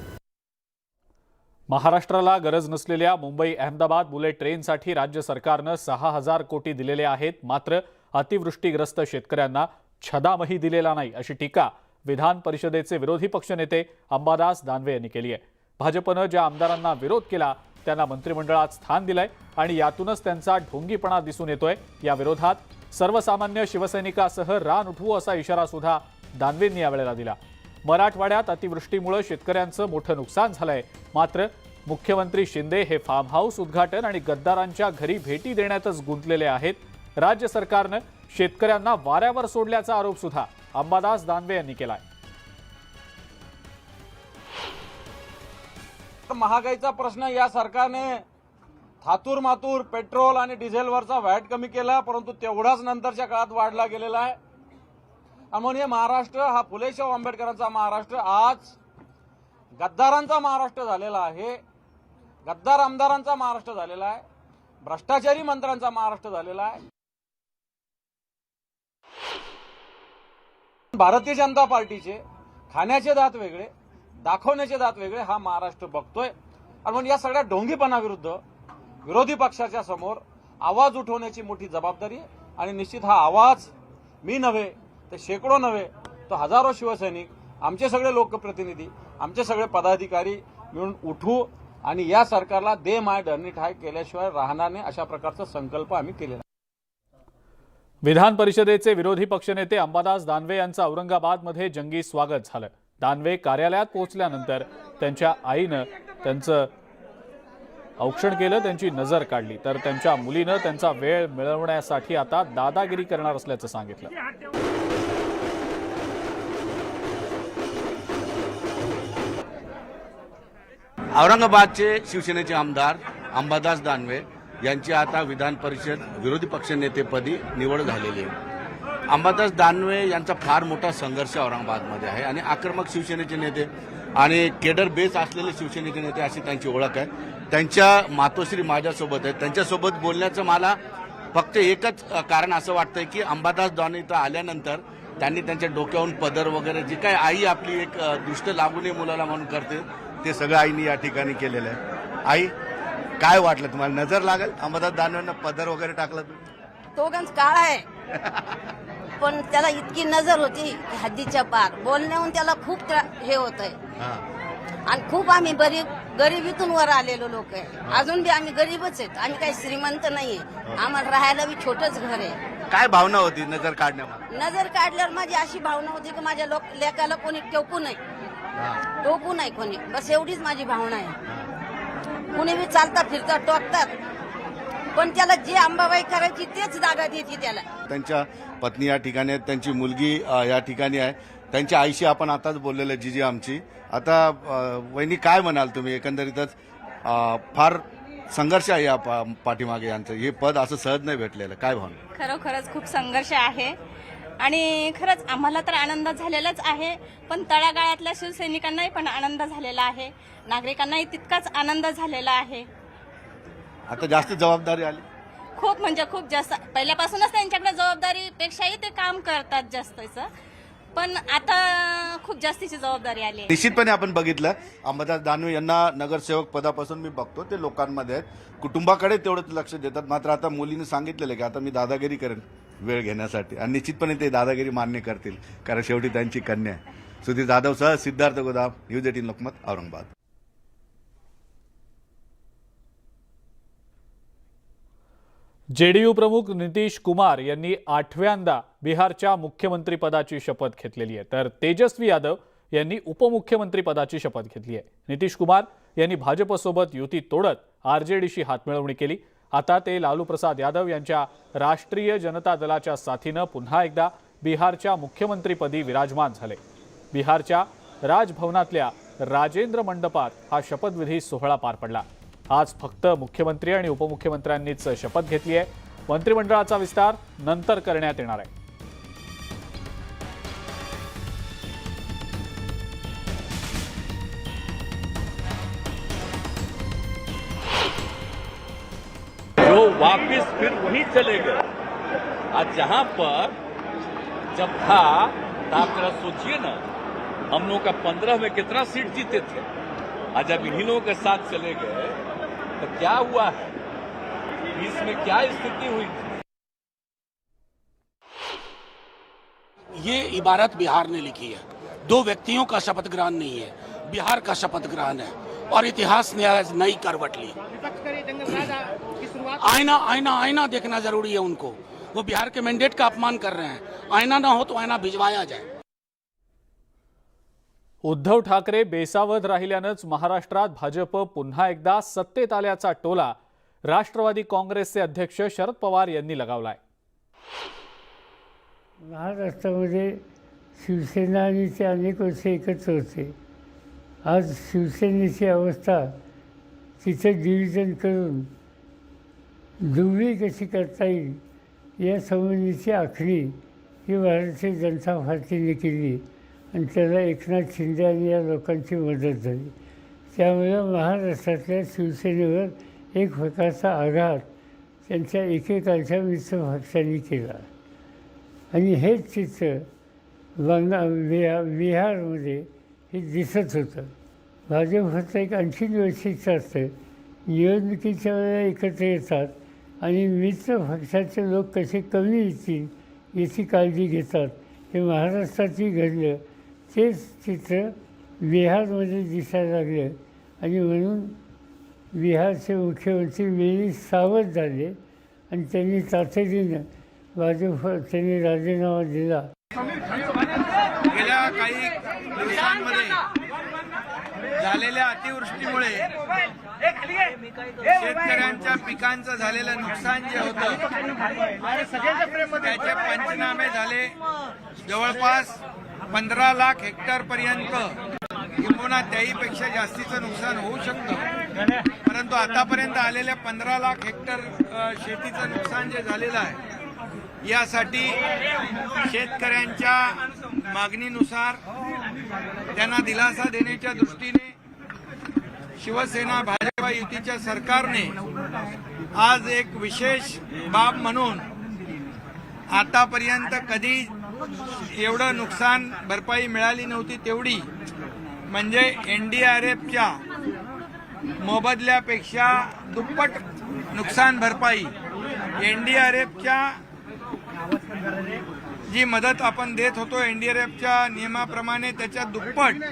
महाराष्ट्राला गरज नसलेल्या मुंबई अहमदाबाद बुलेट ट्रेनसाठी राज्य सरकारनं 6,000 कोटी दिलेले आहेत, मात्र अतिवृष्टीग्रस्त शेतकऱ्यांना छदामही दिलेला नाही अशी टीका विधान परिषदेचे विरोधी पक्षनेते अंबादास दानवे यांनी केली आहे. भाजपनं ज्या आमदारांना विरोध केला त्यांना मंत्रिमंडळात स्थान दिलंय आणि यातूनच त्यांचा ढोंगीपणा दिसून येतोय. या विरोधात सर्वसामान्य शिवसैनिकासह रान उठवू असा इशारा सुद्धा दानवेंनी यावेळेला दिला. मराठवाड्यात अतिवृष्टीमुळे शेतकऱ्यांचं मोठं नुकसान झालंय, मात्र मुख्यमंत्री शिंदे हे फार्म हाऊस उद्घाटन आणि गद्दारांच्या घरी भेटी देण्यातच गुंतलेले आहेत. राज्य सरकारनं शेतकऱ्यांना वाऱ्यावर सोडल्याचा आरोप सुद्धा अंबादास दानवे यांनी केलाय. महागाईचा प्रश्न या सरकारने थातूर मातूर पेट्रोल आणि डिझेलवरचा व्हॅट कमी केला, परंतु तेवढाच नंतरच्या काळात वाढला गेलेला आहे. म्हणून महाराष्ट्र हा फुले शाहू आंबेडकरांचा महाराष्ट्र आज गद्दारांचा महाराष्ट्र झालेला आहे. गद्दार आमदारांचा महाराष्ट्र झालेला आहे, भ्रष्टाचारी मंत्र्यांचा महाराष्ट्र झालेला आहे. भारतीय जनता पार्टीचे खाण्याचे दात वेगळे, दाखवण्याचे दात वेगळे हा महाराष्ट्र बघतोय. आणि म्हणून या सगळ्या ढोंगीपणाविरुद्ध विरोधी पक्षाच्या समोर आवाज उठवण्याची मोठी जबाबदारी आहे. आणि निश्चित हा आवाज मी नव्हे ते शेकडो नव्हे तर हजारो शिवसैनिक, आमचे सगळे लोकप्रतिनिधी, आमचे सगळे पदाधिकारी मिळून उठू आणि या सरकारला दे माय धरणी ठाय केल्याशिवाय राहणार नाही अशा प्रकारचा संकल्प आम्ही केलेला. विधान परिषदेचे विरोधी पक्षनेते अंबादास दानवे यांचं औरंगाबादमध्ये जंगी स्वागत झालं. दानवे कार्यालयात पोहोचल्यानंतर त्यांच्या आईनं त्यांचं औक्षण केलं, त्यांची नजर काढली, तर त्यांच्या मुलीनं त्यांचा वेळ मिळवण्यासाठी आता दादागिरी करणार असल्याचं सांगितलं. औरंगाबादचे शिवसेनेचे आमदार अंबादास दानवे यांची आता विधान परिषद विरोधी पक्षनेतेपदी निवड झालेली आहे. अंबादास दानवे यांचा फार मोठा संघर्ष औरंगाबादमध्ये आहे आणि आक्रमक शिवसेनेचे नेते आणि केडर बेस असलेले शिवसेनेचे नेते अशी त्यांची ओळख आहे. त्यांच्या मातोश्री माझ्यासोबत आहेत. त्यांच्यासोबत बोलण्याचं मला फक्त एकच कारण असं वाटतंय की अंबादास दानवे इथं आल्यानंतर त्यांनी त्यांच्या डोक्यावरून पदर वगैरे जे काय आई आपली एक दुष्ट लागू नये मुलाला म्हणून करते ते सगळं आईने या ठिकाणी केलेलं आहे. आई, काय वाटलं तुम्हाला? नजर लागेल अंबादास दानवेंना पदर वगैरे टाकला तो गंज काळा आहे पण त्याला इतकी नजर होती की हद्दीच्या पार, बोलण्याहून त्याला खूप हे होत आहे. आणि खूप आम्ही गरिबीतून वर आलेलो लोक आहे. अजून बी आम्ही गरीबच आहेत, आम्ही काही श्रीमंत नाहीये. आम्हाला राहायला बी छोटच घर आहे. काय भावना होती नजर काढण्यामध्ये? नजर काढल्यावर माझी अशी भावना होती की माझ्या लेकाला कोणी टोकू नाही कोणी, बस एवढीच माझी भावना आहे. कुणी बी चालता फिरता टोकतात, पण त्याला जे अंबाबाई करायची तेच जागा देते त्याला. त्यांच्या पत्नी या ठिकाणी आहेत, त्यांची मुलगी या ठिकाणी आहे. त्यांच्या आईशी आपण आताच बोललेलं जीजी आमची. आता वहिनी काय म्हणाल तुम्ही? एकंदरीतच फार संघर्ष आहे या पाठीमागे यांचं. हे पद असं सहज नाही भेटलेलं. काय भावना? खरोखरच खूप संघर्ष आहे आणि खरंच आम्हाला तर आनंद झालेलाच आहे, पण तळागाळातल्या शिवसैनिकांनाही पण आनंद झालेला आहे, नागरिकांनाही तितकाच आनंद झालेला आहे. आता जास्त जबाबदारी आली. खूप म्हणजे खूप जास्त. पहिल्यापासूनच त्यांच्याकडे जबाबदारीपेक्षाही ते काम करतात जास्तचं, पण आता खूप जास्तीची जबाबदारी आली आहे. निश्चितपणे आपण बघितलं अंबादास दानवे यांना नगरसेवक पदापासून मी बघतो ते लोकांमध्ये आहेत, कुटुंबाकडे तेवढंच लक्ष देतात. मात्र आता मुलीने सांगितलेलं की आता मी दादागिरी करेन वेळ घेण्यासाठी, आणि निश्चितपणे ते दादागिरी मान्य करतील, कारण शेवटी त्यांची कन्या आहे. सुधीर जाधव सह सिद्धार्थ गोदाम, न्यूज 18 लोकमत, औरंगाबाद. जेडीयू प्रमुख नितीश कुमार यांनी 8व्यांदा बिहारच्या मुख्यमंत्रीपदाची शपथ घेतलेली आहे, तर तेजस्वी यादव यांनी उपमुख्यमंत्री पदाची शपथ घेतली आहे. नितीश कुमार यांनी भाजपसोबत युती तोडत आरजेडीशी हातमिळवणी केली. आता ते लालू प्रसाद यादव यांच्या राष्ट्रीय जनता दलाच्या साथीनं पुन्हा एकदा बिहारच्या मुख्यमंत्रीपदी विराजमान झाले. बिहारच्या राजभवनातल्या राजेंद्र मंडपात हा शपथविधी सोहळा पार पडला. आज फक्त मुख्यमंत्री आणि उपमुख्यमंत्र्यांनीच शपथ घेतली आहे. मंत्रिमंडळाचा विस्तार नंतर करण्यात येणार आहे. जो वापिस फिर वहीं चले गए। आज जहां पर जब था तो आप जरा सोचिए ना, हम लोग का 15 में कितना सीट जीते थे, आज जब इन्हीं लोगों के साथ चले गए तो क्या हुआ है, इसमें क्या स्थिति हुई थी? ये इबारत बिहार ने लिखी है, दो व्यक्तियों का शपथ ग्रहण नहीं है, बिहार का शपथ ग्रहण है, और इतिहास ने आज नई करवट ली। आईना आईना आईना देखना जरूरी है उनको। वो बिहार के मैंडेट का अपमान कर रहे हैं। आईना ना हो तो आईना भिजवाया जाए। उद्धव ठाकरे बेसावध राहिल्यानंच महाराष्ट्रात भाजप पुन्हा एकदा सत्तेत आल्याचा टोला राष्ट्रवादी काँग्रेसचे अध्यक्ष शरद पवार यांनी लगावलाय. महाराष्ट्रामध्ये शिवसेना आणि ते अनेक वर्ष एकत्र होते. आज शिवसेनेची अवस्था तिचं डिव्हिजन करून दुबळी कशी करता येईल या संबंधीची आखणी ही भारतीय जनता पार्टीने केली आणि त्याला एकनाथ शिंदे आणि या लोकांची मदत झाली. त्यामुळं महाराष्ट्रातल्या शिवसेनेवर एक प्रकारचा आघात त्यांच्या एकेकाच्या मित्र पक्षांनी केला आणि हेच चित्र बिहारमध्ये हे दिसत होतं. भाजपचं एक आणखी वैशिष्ट्य असतं, निवडणुकीच्या वेळेला एकत्र येतात आणि मित्र पक्षाचे लोक कसे कमी येतील याची काळजी घेतात. हे महाराष्ट्रातही घडलं, तेच चित्र बिहारमध्ये दिसायला लागलं आणि म्हणून बिहारचे मुख्यमंत्री वेळी सावध झाले आणि त्यांनी तातडीनं त्यांनी राजीनामा दिला. गेल्या काही दिवसांमध्ये झालेल्या अतिवृष्टीमुळे शेतकऱ्यांच्या पिकांचं झालेलं नुकसान जे होतं त्याचे पंचनामे झाले. जवळपास 15 लाख हेक्टर पर्यंत किंबहुना त्याहीपेक्षा जास्तीचं नुकसान होऊ शकतं, परंतु आतापर्यंत आलेल्या 15 लाख हेक्टर शेतीचं नुकसान जे झालेलं आहे यासाठी शेतकऱ्यांच्या मागणीनुसार त्यांना दिलासा देण्याच्या दृष्टीने शिवसेना भाजप युतीच्या सरकारने आज एक विशेष बाब म्हणून आतापर्यंत कधी एवढं नुकसान भरपाई मिळाली नव्हती तेवढी, म्हणजे NDRFच्या मोबदल्यापेक्षा दुप्पट नुकसान भरपाई NDRFच्या जी मदत आपण देत होतो एनडीआरएफच्या नियमाप्रमाणे त्याच्या दुप्पट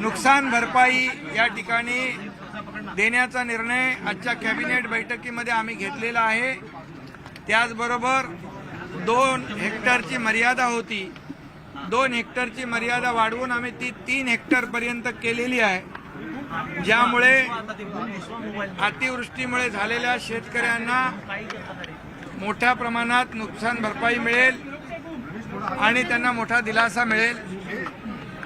नुकसान भरपाई या ठिकाणी देण्याचा निर्णय आजच्या कॅबिनेट बैठकीमध्ये आम्ही घेतलेला आहे. त्याचबरोबर 2 हेक्टरची मर्यादा होती, 2 हेक्टरची मर्यादा वाढवून आम्ही ती 3 हेक्टरपर्यंत केलेली आहे, ज्यामुळे अतिवृष्टीमुळे झालेल्या शेतकऱ्यांना मोठ्या प्रमाणात नुकसान भरपाई मिळेल आणि त्यांना मोठा दिलासा मिळेल.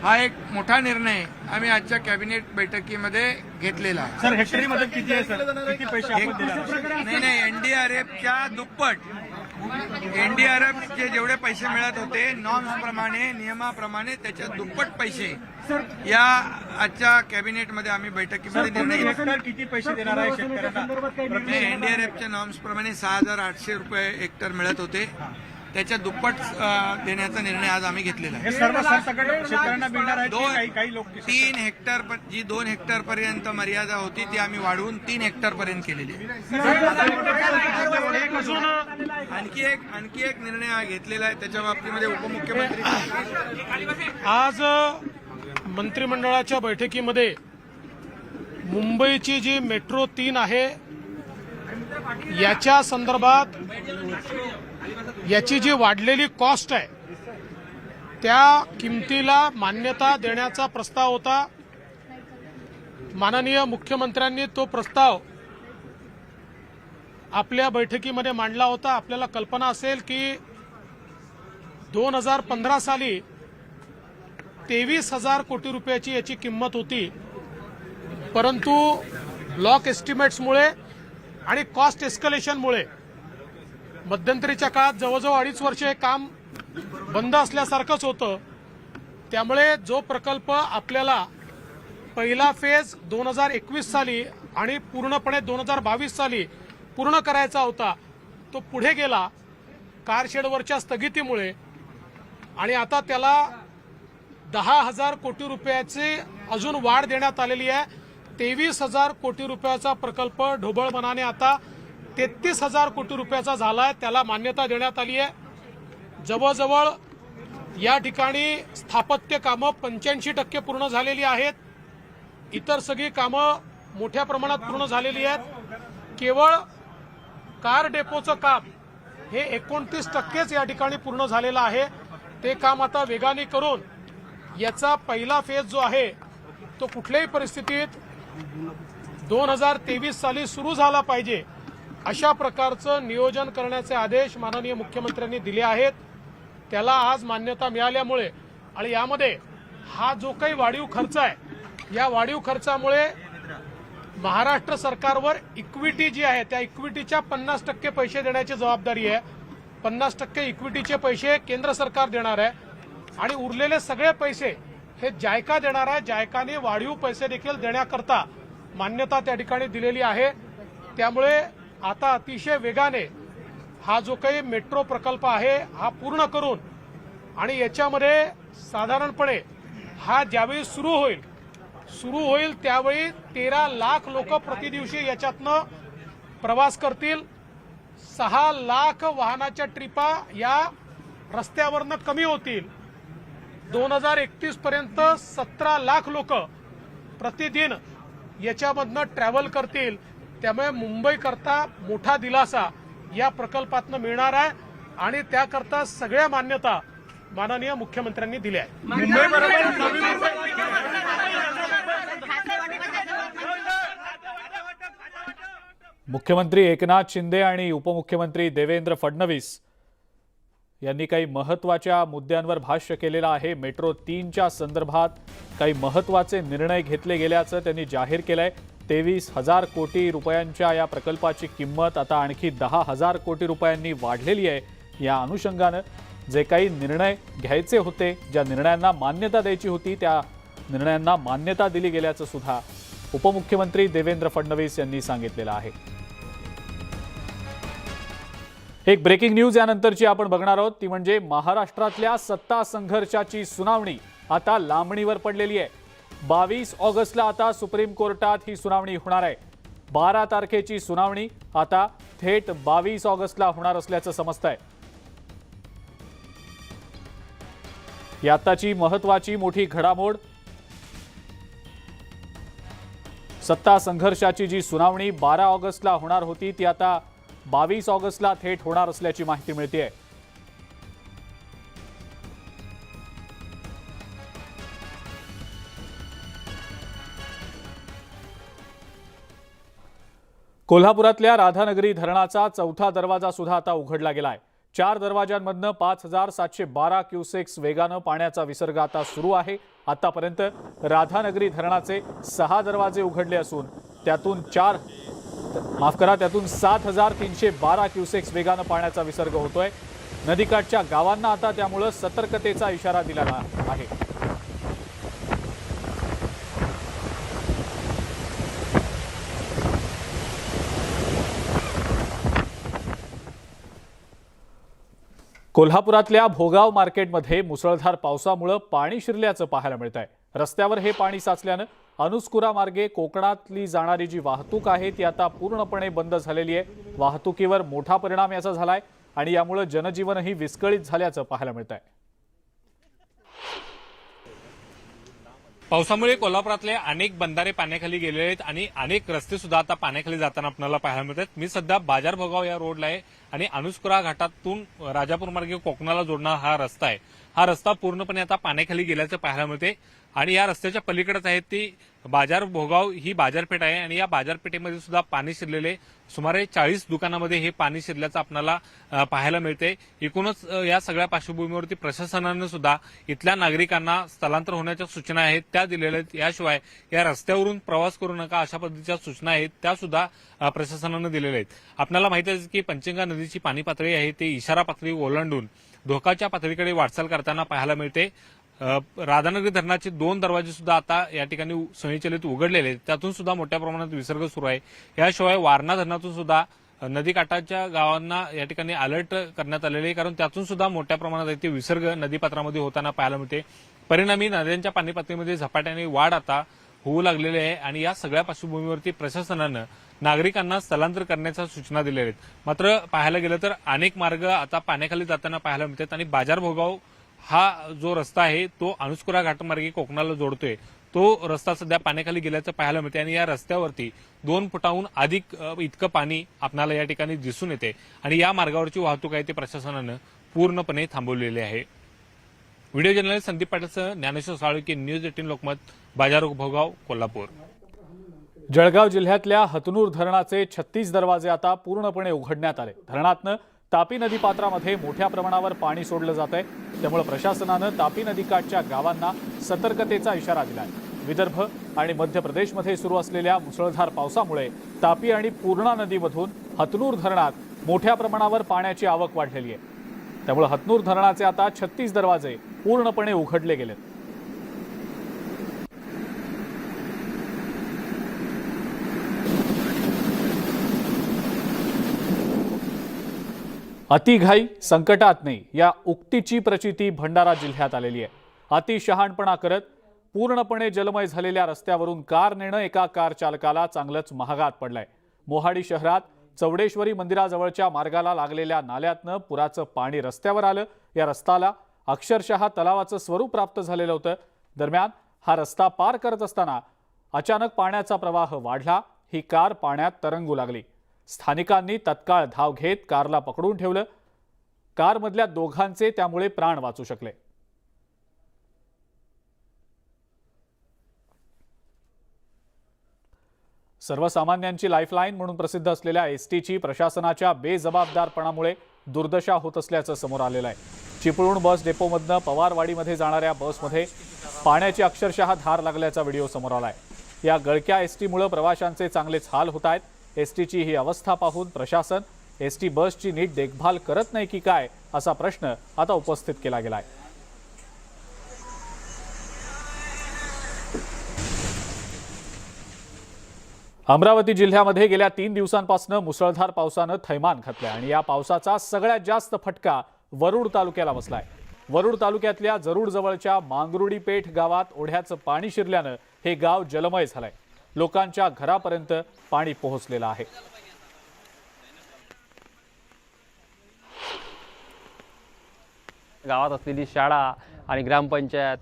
हा एक मोठा निर्णय आम्ही आजच्या कॅबिनेट बैठकीमध्ये घेतलेला आहे. सर हेक्टरी मदत किती आहे सर? किती पैसे आपण देणार? नाही एनडीआरएफच्या दुप्पट, एनडीआरएफचे जेवढे पैसे मिळत होते नॉर्म्स प्रमाणे नियमाप्रमाणे त्याच्या दुप्पट पैसे या आजच्या कॅबिनेटमध्ये आम्ही बैठकीमध्ये निर्णय घेतला. किती पैसे देणार आहे शेतकऱ्यांना? एनडीआरएफच्या नॉर्म्स प्रमाणे 6,800 रुपये हेक्टर मिळत होते, त्याच्या दुप्पट देण्याचा निर्णय आज आम्ही घेतलेला आहे. हे सर्व सरसकट शेतकऱ्यांना मिळणार आहे की काही लोक? 3 हेक्टर जी 2 हेक्टर पर्यंत मर्यादा होती ती आम्ही वाढवून 3 हेक्टर पर्यंत केलेली आहे. आणखी एक निर्णय हा घेतलेला आहे, त्याच्या बाबतीमध्ये उपमुख्यमंत्री आज मंत्रिमंडळाच्या बैठकीमध्ये मुंबईची जी मेट्रो 3 आहे याच्या संदर्भात याची जी वाढलेली कॉस्ट आहे त्या किमतीला मान्यता देण्याचा प्रस्ताव होता. माननीय मुख्यमंत्र्यांनी तो प्रस्ताव आपल्या बैठकीमध्ये मांडला होता. आपल्याला कल्पना असेल की 2015 साली 23,000 कोटी रुपयाची याची किंमत होती, परंतु ब्लॉक एस्टिमेट्समुळे आणि कॉस्ट एस्कलेशनमुळे मध्यंतरीच्या काळात जवळजवळ 2.5 वर्ष हे काम बंद असल्यासारखंच होतं. त्यामुळे जो प्रकल्प आपल्याला पहिला फेज 2021 साली आणि पूर्णपणे 2022 साली पूर्ण करायचा होता तो पुढे गेला कारशेडवरच्या स्थगितीमुळे, आणि आता त्याला 10,000 कोटी रुपयाची अजून वाढ देण्यात आलेली आहे. 23,000 कोटी रुपयाचा प्रकल्प ढोबळमनाने आता 33,000 कोटी रुपयाचा झाला आहे, त्याला मान्यता देण्यात आली आहे. जवळजवळ या ठिकाणी स्थापत्य कामं 85% पूर्ण झालेली आहेत. इतर सगळी कामं मोठ्या प्रमाणात पूर्ण झालेली आहेत. केवळ कार डेपोचं काम हे 29%च या ठिकाणी पूर्ण झालेलं आहे. ते काम आता वेगाने करून याचा पहिला फेज जो आहे तो कुठल्याही परिस्थितीत 2023 साली सुरू झाला पाहिजे अशा प्रकारचं नियोजन करण्याचे आदेश माननीय मुख्यमंत्र्यांनी दिले आहेत. त्याला आज मान्यता मिळाल्यामुळे आणि यामध्ये हा जो काही वाढीव खर्च आहे या वाढीव खर्चामुळे महाराष्ट्र सरकारवर इक्विटी जी आहे त्या इक्विटीच्या 50% पैसे देण्याची जबाबदारी आहे. 50% इक्विटीचे पैसे केंद्र सरकार देणार आहे आणि उरलेले सगळे पैसे हे जायका देणार आहे. जायकाने वाढीव पैसे देखील देण्याकरता मान्यता त्या ठिकाणी दिलेली आहे. त्यामुळे आता अतिशय वेगाने हा जो काही मेट्रो प्रकल्प आहे हा पूर्ण करून आणि याच्यामध्ये साधारणपणे हा ज्यावेळी सुरू होईल त्यावेळी 13 लाख लोक प्रतिदिवशी याच्यातनं प्रवास करतील. 6 लाख वाहनाच्या ट्रिपा या रस्त्यावरनं कमी होतील. 2031 पर्यंत 17 लाख लोक प्रतिदिन याच्यामधनं ट्रॅव्हल करतील. त्यामुळे मुंबईकरता मोठा दिलासा या प्रकल्पातनं मिळणार आहे आणि त्याकरता सगळ्या मान्यता माननीय मुख्यमंत्र्यांनी दिल्या आहेत. मुख्यमंत्री एकनाथ शिंदे आणि उपमुख्यमंत्री देवेंद्र फडणवीस यांनी काही महत्त्वाच्या मुद्द्यांवर भाष्य केलेलं आहे. मेट्रो 3च्या संदर्भात काही महत्त्वाचे निर्णय घेतले गेल्याचं त्यांनी जाहीर केलंय. 23,000 कोटी रुपयांच्या या प्रकल्पाची किंमत आता आणखी 10,000 कोटी रुपयांनी वाढलेली आहे. या अनुषंगानं जे काही निर्णय घ्यायचे होते, ज्या निर्णयांना मान्यता द्यायची होती त्या निर्णयांना मान्यता दिली गेल्याचं सुद्धा उपमुख्यमंत्री देवेंद्र फडणवीस यांनी सांगितलेलं आहे. एक ब्रेकिंग न्यूज यानंतरची आपण बघणार आहोत ती म्हणजे महाराष्ट्रातल्या सत्ता संघर्षाची सुनावणी आता लांबणीवर पडलेली आहे. 22 ऑगस्टला आता सुप्रीम कोर्टात ही सुनावणी होणार आहे. 12 तारखेची सुनावणी आता थेट 22 ऑगस्टला होणार असल्याचं समजतंय. ही आत्ताची महत्त्वाची मोठी घडामोड. सत्ता संघर्षाची जी सुनावणी 12 ऑगस्टला होणार होती ती आता 22 ऑगस्टला थेट होणार असल्याची माहिती मिळते. कोल्हापुरातल्या राधानगरी धरणाचा चौथा दरवाजा सुद्धा आता उघडला गेलाय. 4 दरवाजांमधनं 5712 क्युसेक्स वेगानं पाण्याचा विसर्ग आता सुरू आहे. आतापर्यंत राधानगरी धरणाचे 6 दरवाजे उघडले असून त्यातून 7312 क्युसेक्स वेगानं पाण्याचा विसर्ग होतोय. नदीकाठच्या गावांना आता त्यामुळे सतर्कतेचा इशारा दिला आहे. कोल्हापुरातल्या भोगाव मार्केटमध्ये मुसळधार पावसामुळे पाणी शिरल्याचं पाहायला मिळत आहे. रस्त्यावर हे पाणी साचल्यानं अनुस्कुरा मार्गे कोकणातली जाणारी जी वाहतूक आहे ती आता पूर्णपणे बंद झालेली आहे. वाहतुकीवर मोठा परिणाम याचा झालाय आणि यामुळे जनजीवनही विस्कळीत झाल्याचं पाहायला मिळत आहे. पावसामुळे कोल्हापुरातले अनेक बंधारे पाण्याखाली गेलेले आहेत आणि अनेक रस्ते सुद्धा आता पाण्याखाली जाताना आपल्याला पाहायला मिळतात. मी सध्या बाजार भोगाव या रोडला आहे आणि अनुस्कुरा घाटातून राजापूर मार्गे कोकणाला जोडणारा हा रस्ता आहे. हा रस्ता पूर्णपणे आता पाण्याखाली गेल्याचं पाहायला मिळते आणि या रस्त्याच्या पलीकडेच आहे ती बाजार भोगाव ही बाजारपेठ आहे आणि या बाजारपेठेमध्ये सुद्धा पाणी शिरलेले सुमारे 40 दुकानामध्ये हे पाणी शिरल्याचं आपल्याला पाहायला मिळते. एकूणच या सगळ्या पार्श्वभूमीवरती प्रशासनानं सुद्धा इथल्या नागरिकांना स्थलांतर होण्याच्या सूचना आहेत त्या दिलेल्या आहेत. याशिवाय या रस्त्यावरून प्रवास करू नका अशा पद्धतीच्या सूचना आहेत त्या सुद्धा प्रशासनानं दिलेल्या आहेत. आपल्याला माहिती आहे की पंचगंगा नदीची पाणी पातळी आहे ते इशारा पातळी ओलांडून धोकाच्या पातळीकडे वाटचाल करताना पाहायला मिळते. राधानगरी धरणाचे 2 दरवाजे सुद्धा आता या ठिकाणी स्वयंचलित उघडलेले आहेत. त्यातून सुद्धा मोठ्या प्रमाणात विसर्ग सुरू आहे. याशिवाय वारणा धरणातून सुद्धा नदीकाठाच्या गावांना या ठिकाणी अलर्ट करण्यात आलेले आहे कारण त्यातून सुद्धा मोठ्या प्रमाणात विसर्ग नदीपात्रामध्ये होताना पाहायला मिळते. परिणामी नद्यांच्या पाणी पातळीमध्ये झपाट्याने वाढ आता होऊ लागलेली आहे आणि या सगळ्या पार्श्वभूमीवरती प्रशासनानं नागरिकांना स्थलांतर करण्याच्या सूचना दिल्या आहेत. मात्र पाहायला गेलं तर अनेक मार्ग आता पाण्याखाली जाताना पाहायला मिळतात आणि बाजार भोगाव हा जो रस्ता आहे तो अनुस्कुरा घाटमार्गे कोकणाला जोडतोय तो रस्ता सध्या पाण्याखाली गेल्याचं पाहायला मिळते आणि या रस्त्यावरती 2 फुटाहून अधिक इतकं पाणी आपल्याला या ठिकाणी दिसून येते आणि या मार्गावरची वाहतूक आहे ती प्रशासनानं पूर्णपणे थांबवलेली आहे. व्हिडिओ जर्नलिस्ट संदीप पाटीलसह ज्ञानेश्वर साळुंखे, न्यूज 18 लोकमत, बाजार भोगाव, कोल्हापूर. जळगाव जिल्ह्यातल्या हतनूर धरणाचे 36 दरवाजे आता पूर्णपणे उघडण्यात आले. धरणातनं तापी नदीपात्रामध्ये मोठ्या प्रमाणावर पाणी सोडलं जात आहे त्यामुळे प्रशासनानं तापी नदीकाठच्या गावांना सतर्कतेचा इशारा दिलाय. विदर्भ आणि मध्य प्रदेशमध्ये सुरू असलेल्या मुसळधार पावसामुळे तापी आणि पूर्णा नदीमधून हतनूर धरणात मोठ्या प्रमाणावर पाण्याची आवक वाढलेली आहे. त्यामुळे हतनूर धरणाचे आता 36 दरवाजे पूर्णपणे उघडले गेलेत. अतिघाई संकटात नाही या उक्तीची प्रचिती भंडारा जिल्ह्यात आलेली आहे. अतिशहाणपणा करत पूर्णपणे जलमय झालेल्या रस्त्यावरून कार नेणं एका कार चालकाला चांगलंच महागात पडलंय. मोहाडी शहरात चौडेश्वरी मंदिराजवळच्या मार्गाला लागलेल्या नाल्यातनं पुराचं पाणी रस्त्यावर आलं. या रस्त्याला अक्षरशः तलावाचं स्वरूप प्राप्त झालेलं होतं. दरम्यान हा रस्ता पार करत असताना अचानक पाण्याचा प्रवाह वाढला. ही कार पाण्यात तरंगू लागली. स्थानिकांनी तत्काळ धाव घेत कारला पकडून ठेवलं. कारमधल्या दोघांचे त्यामुळे प्राण वाचू शकले. सर्वसामान्यांची लाईफलाईन म्हणून प्रसिद्ध असलेल्या एसटीची प्रशासनाच्या बेजबाबदारपणामुळे दुर्दशा होत असल्याचं समोर आलेलं आहे. चिपळूण बस डेपोमधनं पवारवाडीमध्ये जाणाऱ्या बसमध्ये पाण्याची अक्षरशः धार लागल्याचा व्हिडिओ समोर आलाय. या गळक्या एसटीमुळे प्रवाशांचे चांगलेच हाल होत आहेत. एसटीची ही अवस्था पाहून प्रशासन एसटी बसची नीट देखभाल करत नाही की काय असा प्रश्न आता उपस्थित केला गेलाय. अमरावती जिल्ह्यामध्ये गेल्या 3 दिवसांपासून मुसळधार पावसानं थैमान घातलंय आणि या पावसाचा सगळ्यात जास्त फटका वरुड तालुक्याला बसलाय. वरुड तालुक्यातल्या जरूड जवळच्या मांगरुडीपेठ गावात ओढ्याचं पाणी शिरल्यानं हे गाव जलमय झालंय. लोकांच्या घरापर्यंत पाणी पोहोचलेलं आहे. गावात असलेली शाळा आणि ग्रामपंचायत,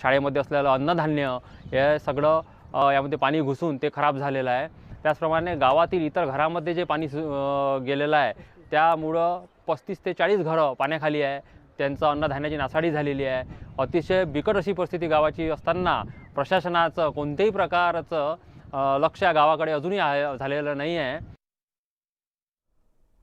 शाळेमध्ये असलेलं अन्नधान्य हे सगळं यामध्ये पाणी घुसून ते खराब झालेलं आहे. त्याचप्रमाणे गावातील इतर घरामध्ये जे पाणी गेलेलं आहे त्यामुळं 35 ते 40 घरं पाण्याखाली आहे. त्यांचं अन्नधान्याची नासाडी झालेली आहे. अतिशय बिकट अशी परिस्थिती गावाची असताना प्रशासनाचं कोणत्याही प्रकारचं लक्ष या गावाकडे अजूनही झालेलं नाही आहे.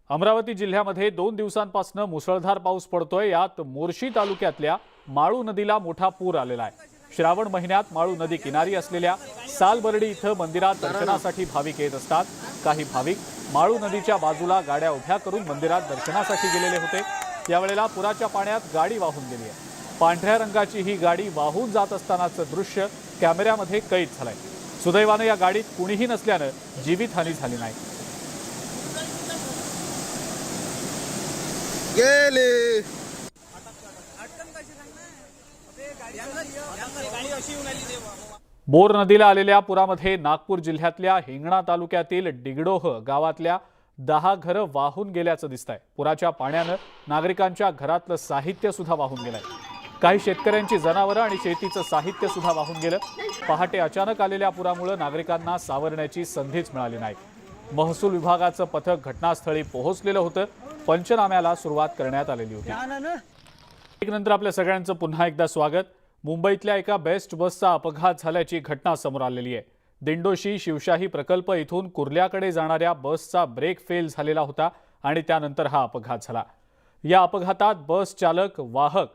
अमरावती जिल्ह्यामध्ये 2 दिवसांपासून मुसळधार पाऊस पडतोय. यात मोर्शी तालुक्यातल्या माळू नदीला मोठा पूर आलेला आहे. श्रावण महिन्यात माळू नदी किनारी असलेल्या सालबर्डी इथं मंदिरात दर्शनासाठी भाविक येत असतात. काही भाविक माळू नदीच्या बाजूला गाड्या उभ्या करून मंदिरात दर्शनासाठी गेलेले होते. यावेळेला पुराच्या पाण्यात गाडी वाहून गेली आहे. पांढऱ्या रंगाची ही गाडी वाहून जात असतानाचं दृश्य कॅमेऱ्यामध्ये कैद झालंय. सुदैवानं या गाडीत कुणीही नसल्यानं जीवितहानी झाली नाही. बोर नदीला आलेल्या पुरामध्ये नागपूर जिल्ह्यातल्या हिंगणा तालुक्यातील डिगडोह गावातल्या 10 घरं वाहून गेल्याचं दिसतंय. पुराच्या पाण्यानं नागरिकांच्या घरातलं साहित्य सुद्धा वाहून गेलंय. काही शेतकऱ्यांची जनावरं आणि शेतीचं साहित्य सुद्धा वाहून गेलं. पहाटे अचानक आलेल्या पुरामुळे नागरिकांना सावरण्याची संधीच मिळाली नाही. महसूल विभागाचं पथक घटनास्थळी पोहोचलेलं होतं. पंचनाम्याला सुरुवात करण्यात आलेली होती. नंतर आपल्या सगळ्यांचं पुन्हा एकदा स्वागत. मुंबईतल्या एका बेस्ट बसचा अपघात झाल्याची घटना समोर आलेली आहे. दिंडोशी शिवशाही प्रकल्प इथून कुर्ल्याकडे जाणाऱ्या बसचा ब्रेक फेल झालेला होता आणि त्यानंतर हा अपघात झाला. या अपघातात बस चालक, वाहक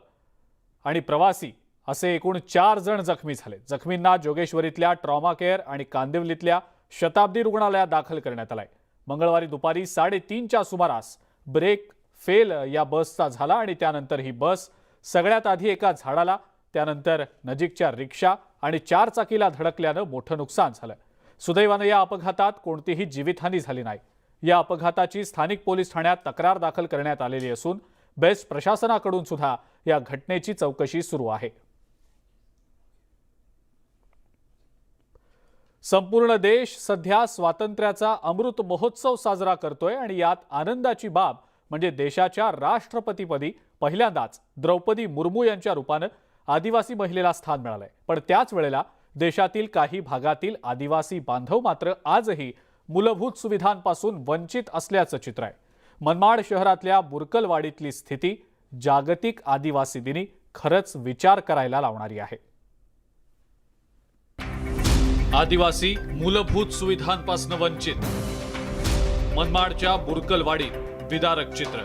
आणि प्रवासी असे एकूण 4 जण जखमी झाले. जखमींना जोगेश्वरीतल्या ट्रॉमा केअर आणि कांदिवलीतल्या शताब्दी रुग्णालयात दाखल करण्यात आलाय. मंगळवारी दुपारी 3:30च्या सुमारास ब्रेक फेल या बसचा झाला आणि त्यानंतर ही बस सगळ्यात आधी एका झाडाला, त्यानंतर नजीकच्या रिक्षा आणि 4 चाकीला धडकल्यानं मोठं नुकसान झालं. सुदैवानं या अपघातात कोणतीही जीवितहानी झाली नाही. या अपघाताची स्थानिक पोलीस ठाण्यात तक्रार दाखल करण्यात आलेली असून बेस्ट प्रशासनाकडून सुद्धा या घटनेची चौकशी सुरू आहे. संपूर्ण देश सध्या स्वातंत्र्याचा अमृत महोत्सव साजरा करतोय आणि यात आनंदाची बाब म्हणजे देशाच्या राष्ट्रपतीपदी पहिल्यांदाच द्रौपदी मुर्मू यांच्या रूपानं आदिवासी महिलेला स्थान मिळालंय. पण त्याच वेळेला देशातील काही भागातील आदिवासी बांधव मात्र आजही मूलभूत सुविधांपासून वंचित असल्याचं चित्र आहे. मनमाड शहरातल्या बुरकलवाडीतली स्थिती जागतिक आदिवासी दिनी खरंच विचार करायला लावणारी आहे. आदिवासी मूलभूत सुविधांपासून वंचित. मनमाडच्या बुरकलवाडीत विदारक चित्र.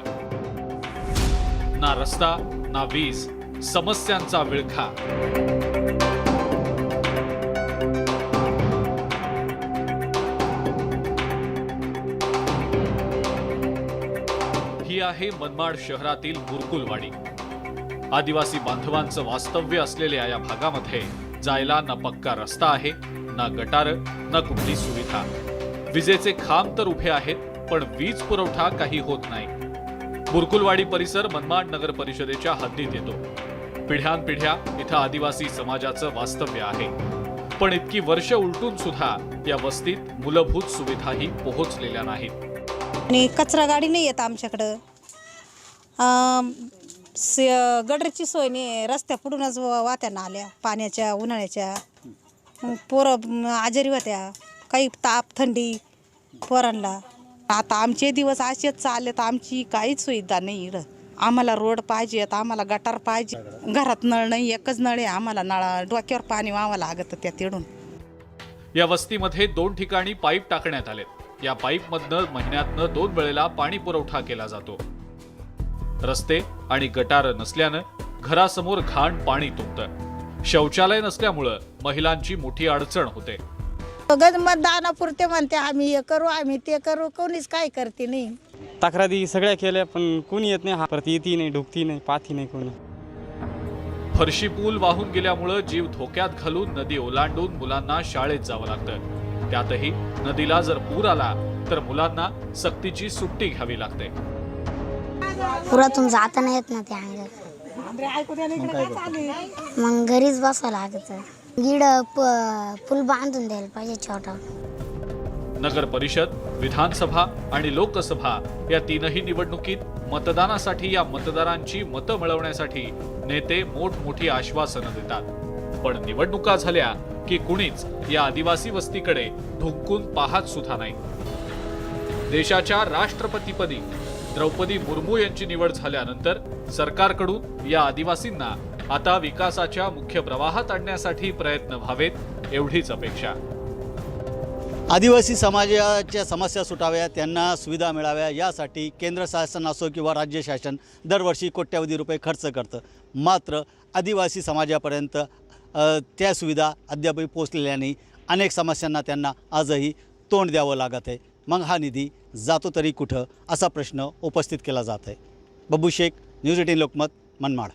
ना रस्ता ना वीज, समस्यांचा विळखा. ही आहे मनमाड शहरातील बुरकुलवाडी. आदिवासी बांधवांचं वास्तव्य असलेल्या या भागामध्ये जायला ना पक्का रस्ता आहे, ना गटार, ना कुठली सुविधा. विजेचे खांब तर उभे आहेत पण वीज पुरवठा काही होत नाही. बुरकुलवाडी परिसर मनमाड नगर परिषदेच्या हद्दीत येतो. पिढ्यानपिढ्या इथं आदिवासी समाजाचं वास्तव्य आहे. पण इतकी वर्ष उलटून सुद्धा या वस्तीत मूलभूत सुविधाही पोहोचलेल्या नाहीत. आणि कचरा गाडी नाही येत आमच्याकडं. गटरची सोय नाही. रस्त्या पुढूनच वात्या आल्या पाण्याच्या, उन्हाळ्याच्या. पोरं आजारी होत्या, काही ताप थंडी पोरांना. आता आमचे दिवस असेच चालले तर आमची काहीच सुविधा नाही इकडं. आम्हाला रोड पाहिजेत, आम्हाला गटार पाहिजे. घरात नळ नाही, एकच नळ आहे आम्हाला. नळा डोक्यावर पाणी व्हावं लागत त्या तिडून. या वस्तीमध्ये 2 ठिकाणी पाईप टाकण्यात आले. या पाईपमधनं महिन्यातनं 2 वेळेला पाणी पुरवठा केला जातो. रस्ते आणि गटार नसल्यानं घरासमोर घाण पाणी तुंबतं. शौचालय नसल्यामुळं महिलांची मोठी अडचण होते. मतदानापुरते म्हणते आम्ही हे करू, आम्ही ते करू, कोणीच काय करते नाही. तक्रारी सगळ्या केल्या पण कोणी येत नाही. परत येती नाही, ढुकती नाही, पाथी नाही कोणी. फरशी पूल वाहून गेल्यामुळं जीव धोक्यात घालून नदी ओलांडून मुलांना शाळेत जावं लागतं. त्यातही नदीला जर पूर आला तर मुलांना सक्तीची सुट्टी घ्यावी लागते. पुरातून जाता नाही येत ना त्या मग घरीच बसावं लागत. गिड पूल बांधून द्यायला पाहिजे छोटा. नगर परिषद, विधानसभा आणि लोकसभा या 3ही निवडणुकीत मतदानासाठी या मतदारांची मतं मिळवण्यासाठी नेते मोठमोठी आश्वासनं देतात, पण निवडणुका झाल्या की कुणीच या आदिवासी वस्तीकडे ढुंकून पाहत सुद्धा नाही. देशाच्या राष्ट्रपतीपदी द्रौपदी मुर्मू यांची निवड झाल्यानंतर सरकारकडून या आदिवासींना आता विकासाच्या मुख्य प्रवाहात आणण्यासाठी प्रयत्न व्हावेत, एवढीच अपेक्षा. आदिवासी समाजाच्या समस्या सुटाव्या, त्यांना सुविधा मिळाव्या यासाठी केंद्र शासन असो किंवा राज्य शासन दरवर्षी कोट्यवधी रुपये खर्च करतं. मात्र आदिवासी समाजापर्यंत त्या सुविधा अद्यापही पोचलेल्या नाही. अनेक समस्यांना त्यांना आजही तोंड द्यावं लागत आहे. मग हा निधी जातो तरी कुठं, असा प्रश्न उपस्थित केला जात आहे. बब्बू शेख, न्यूज 18 लोकमत, मनमाड.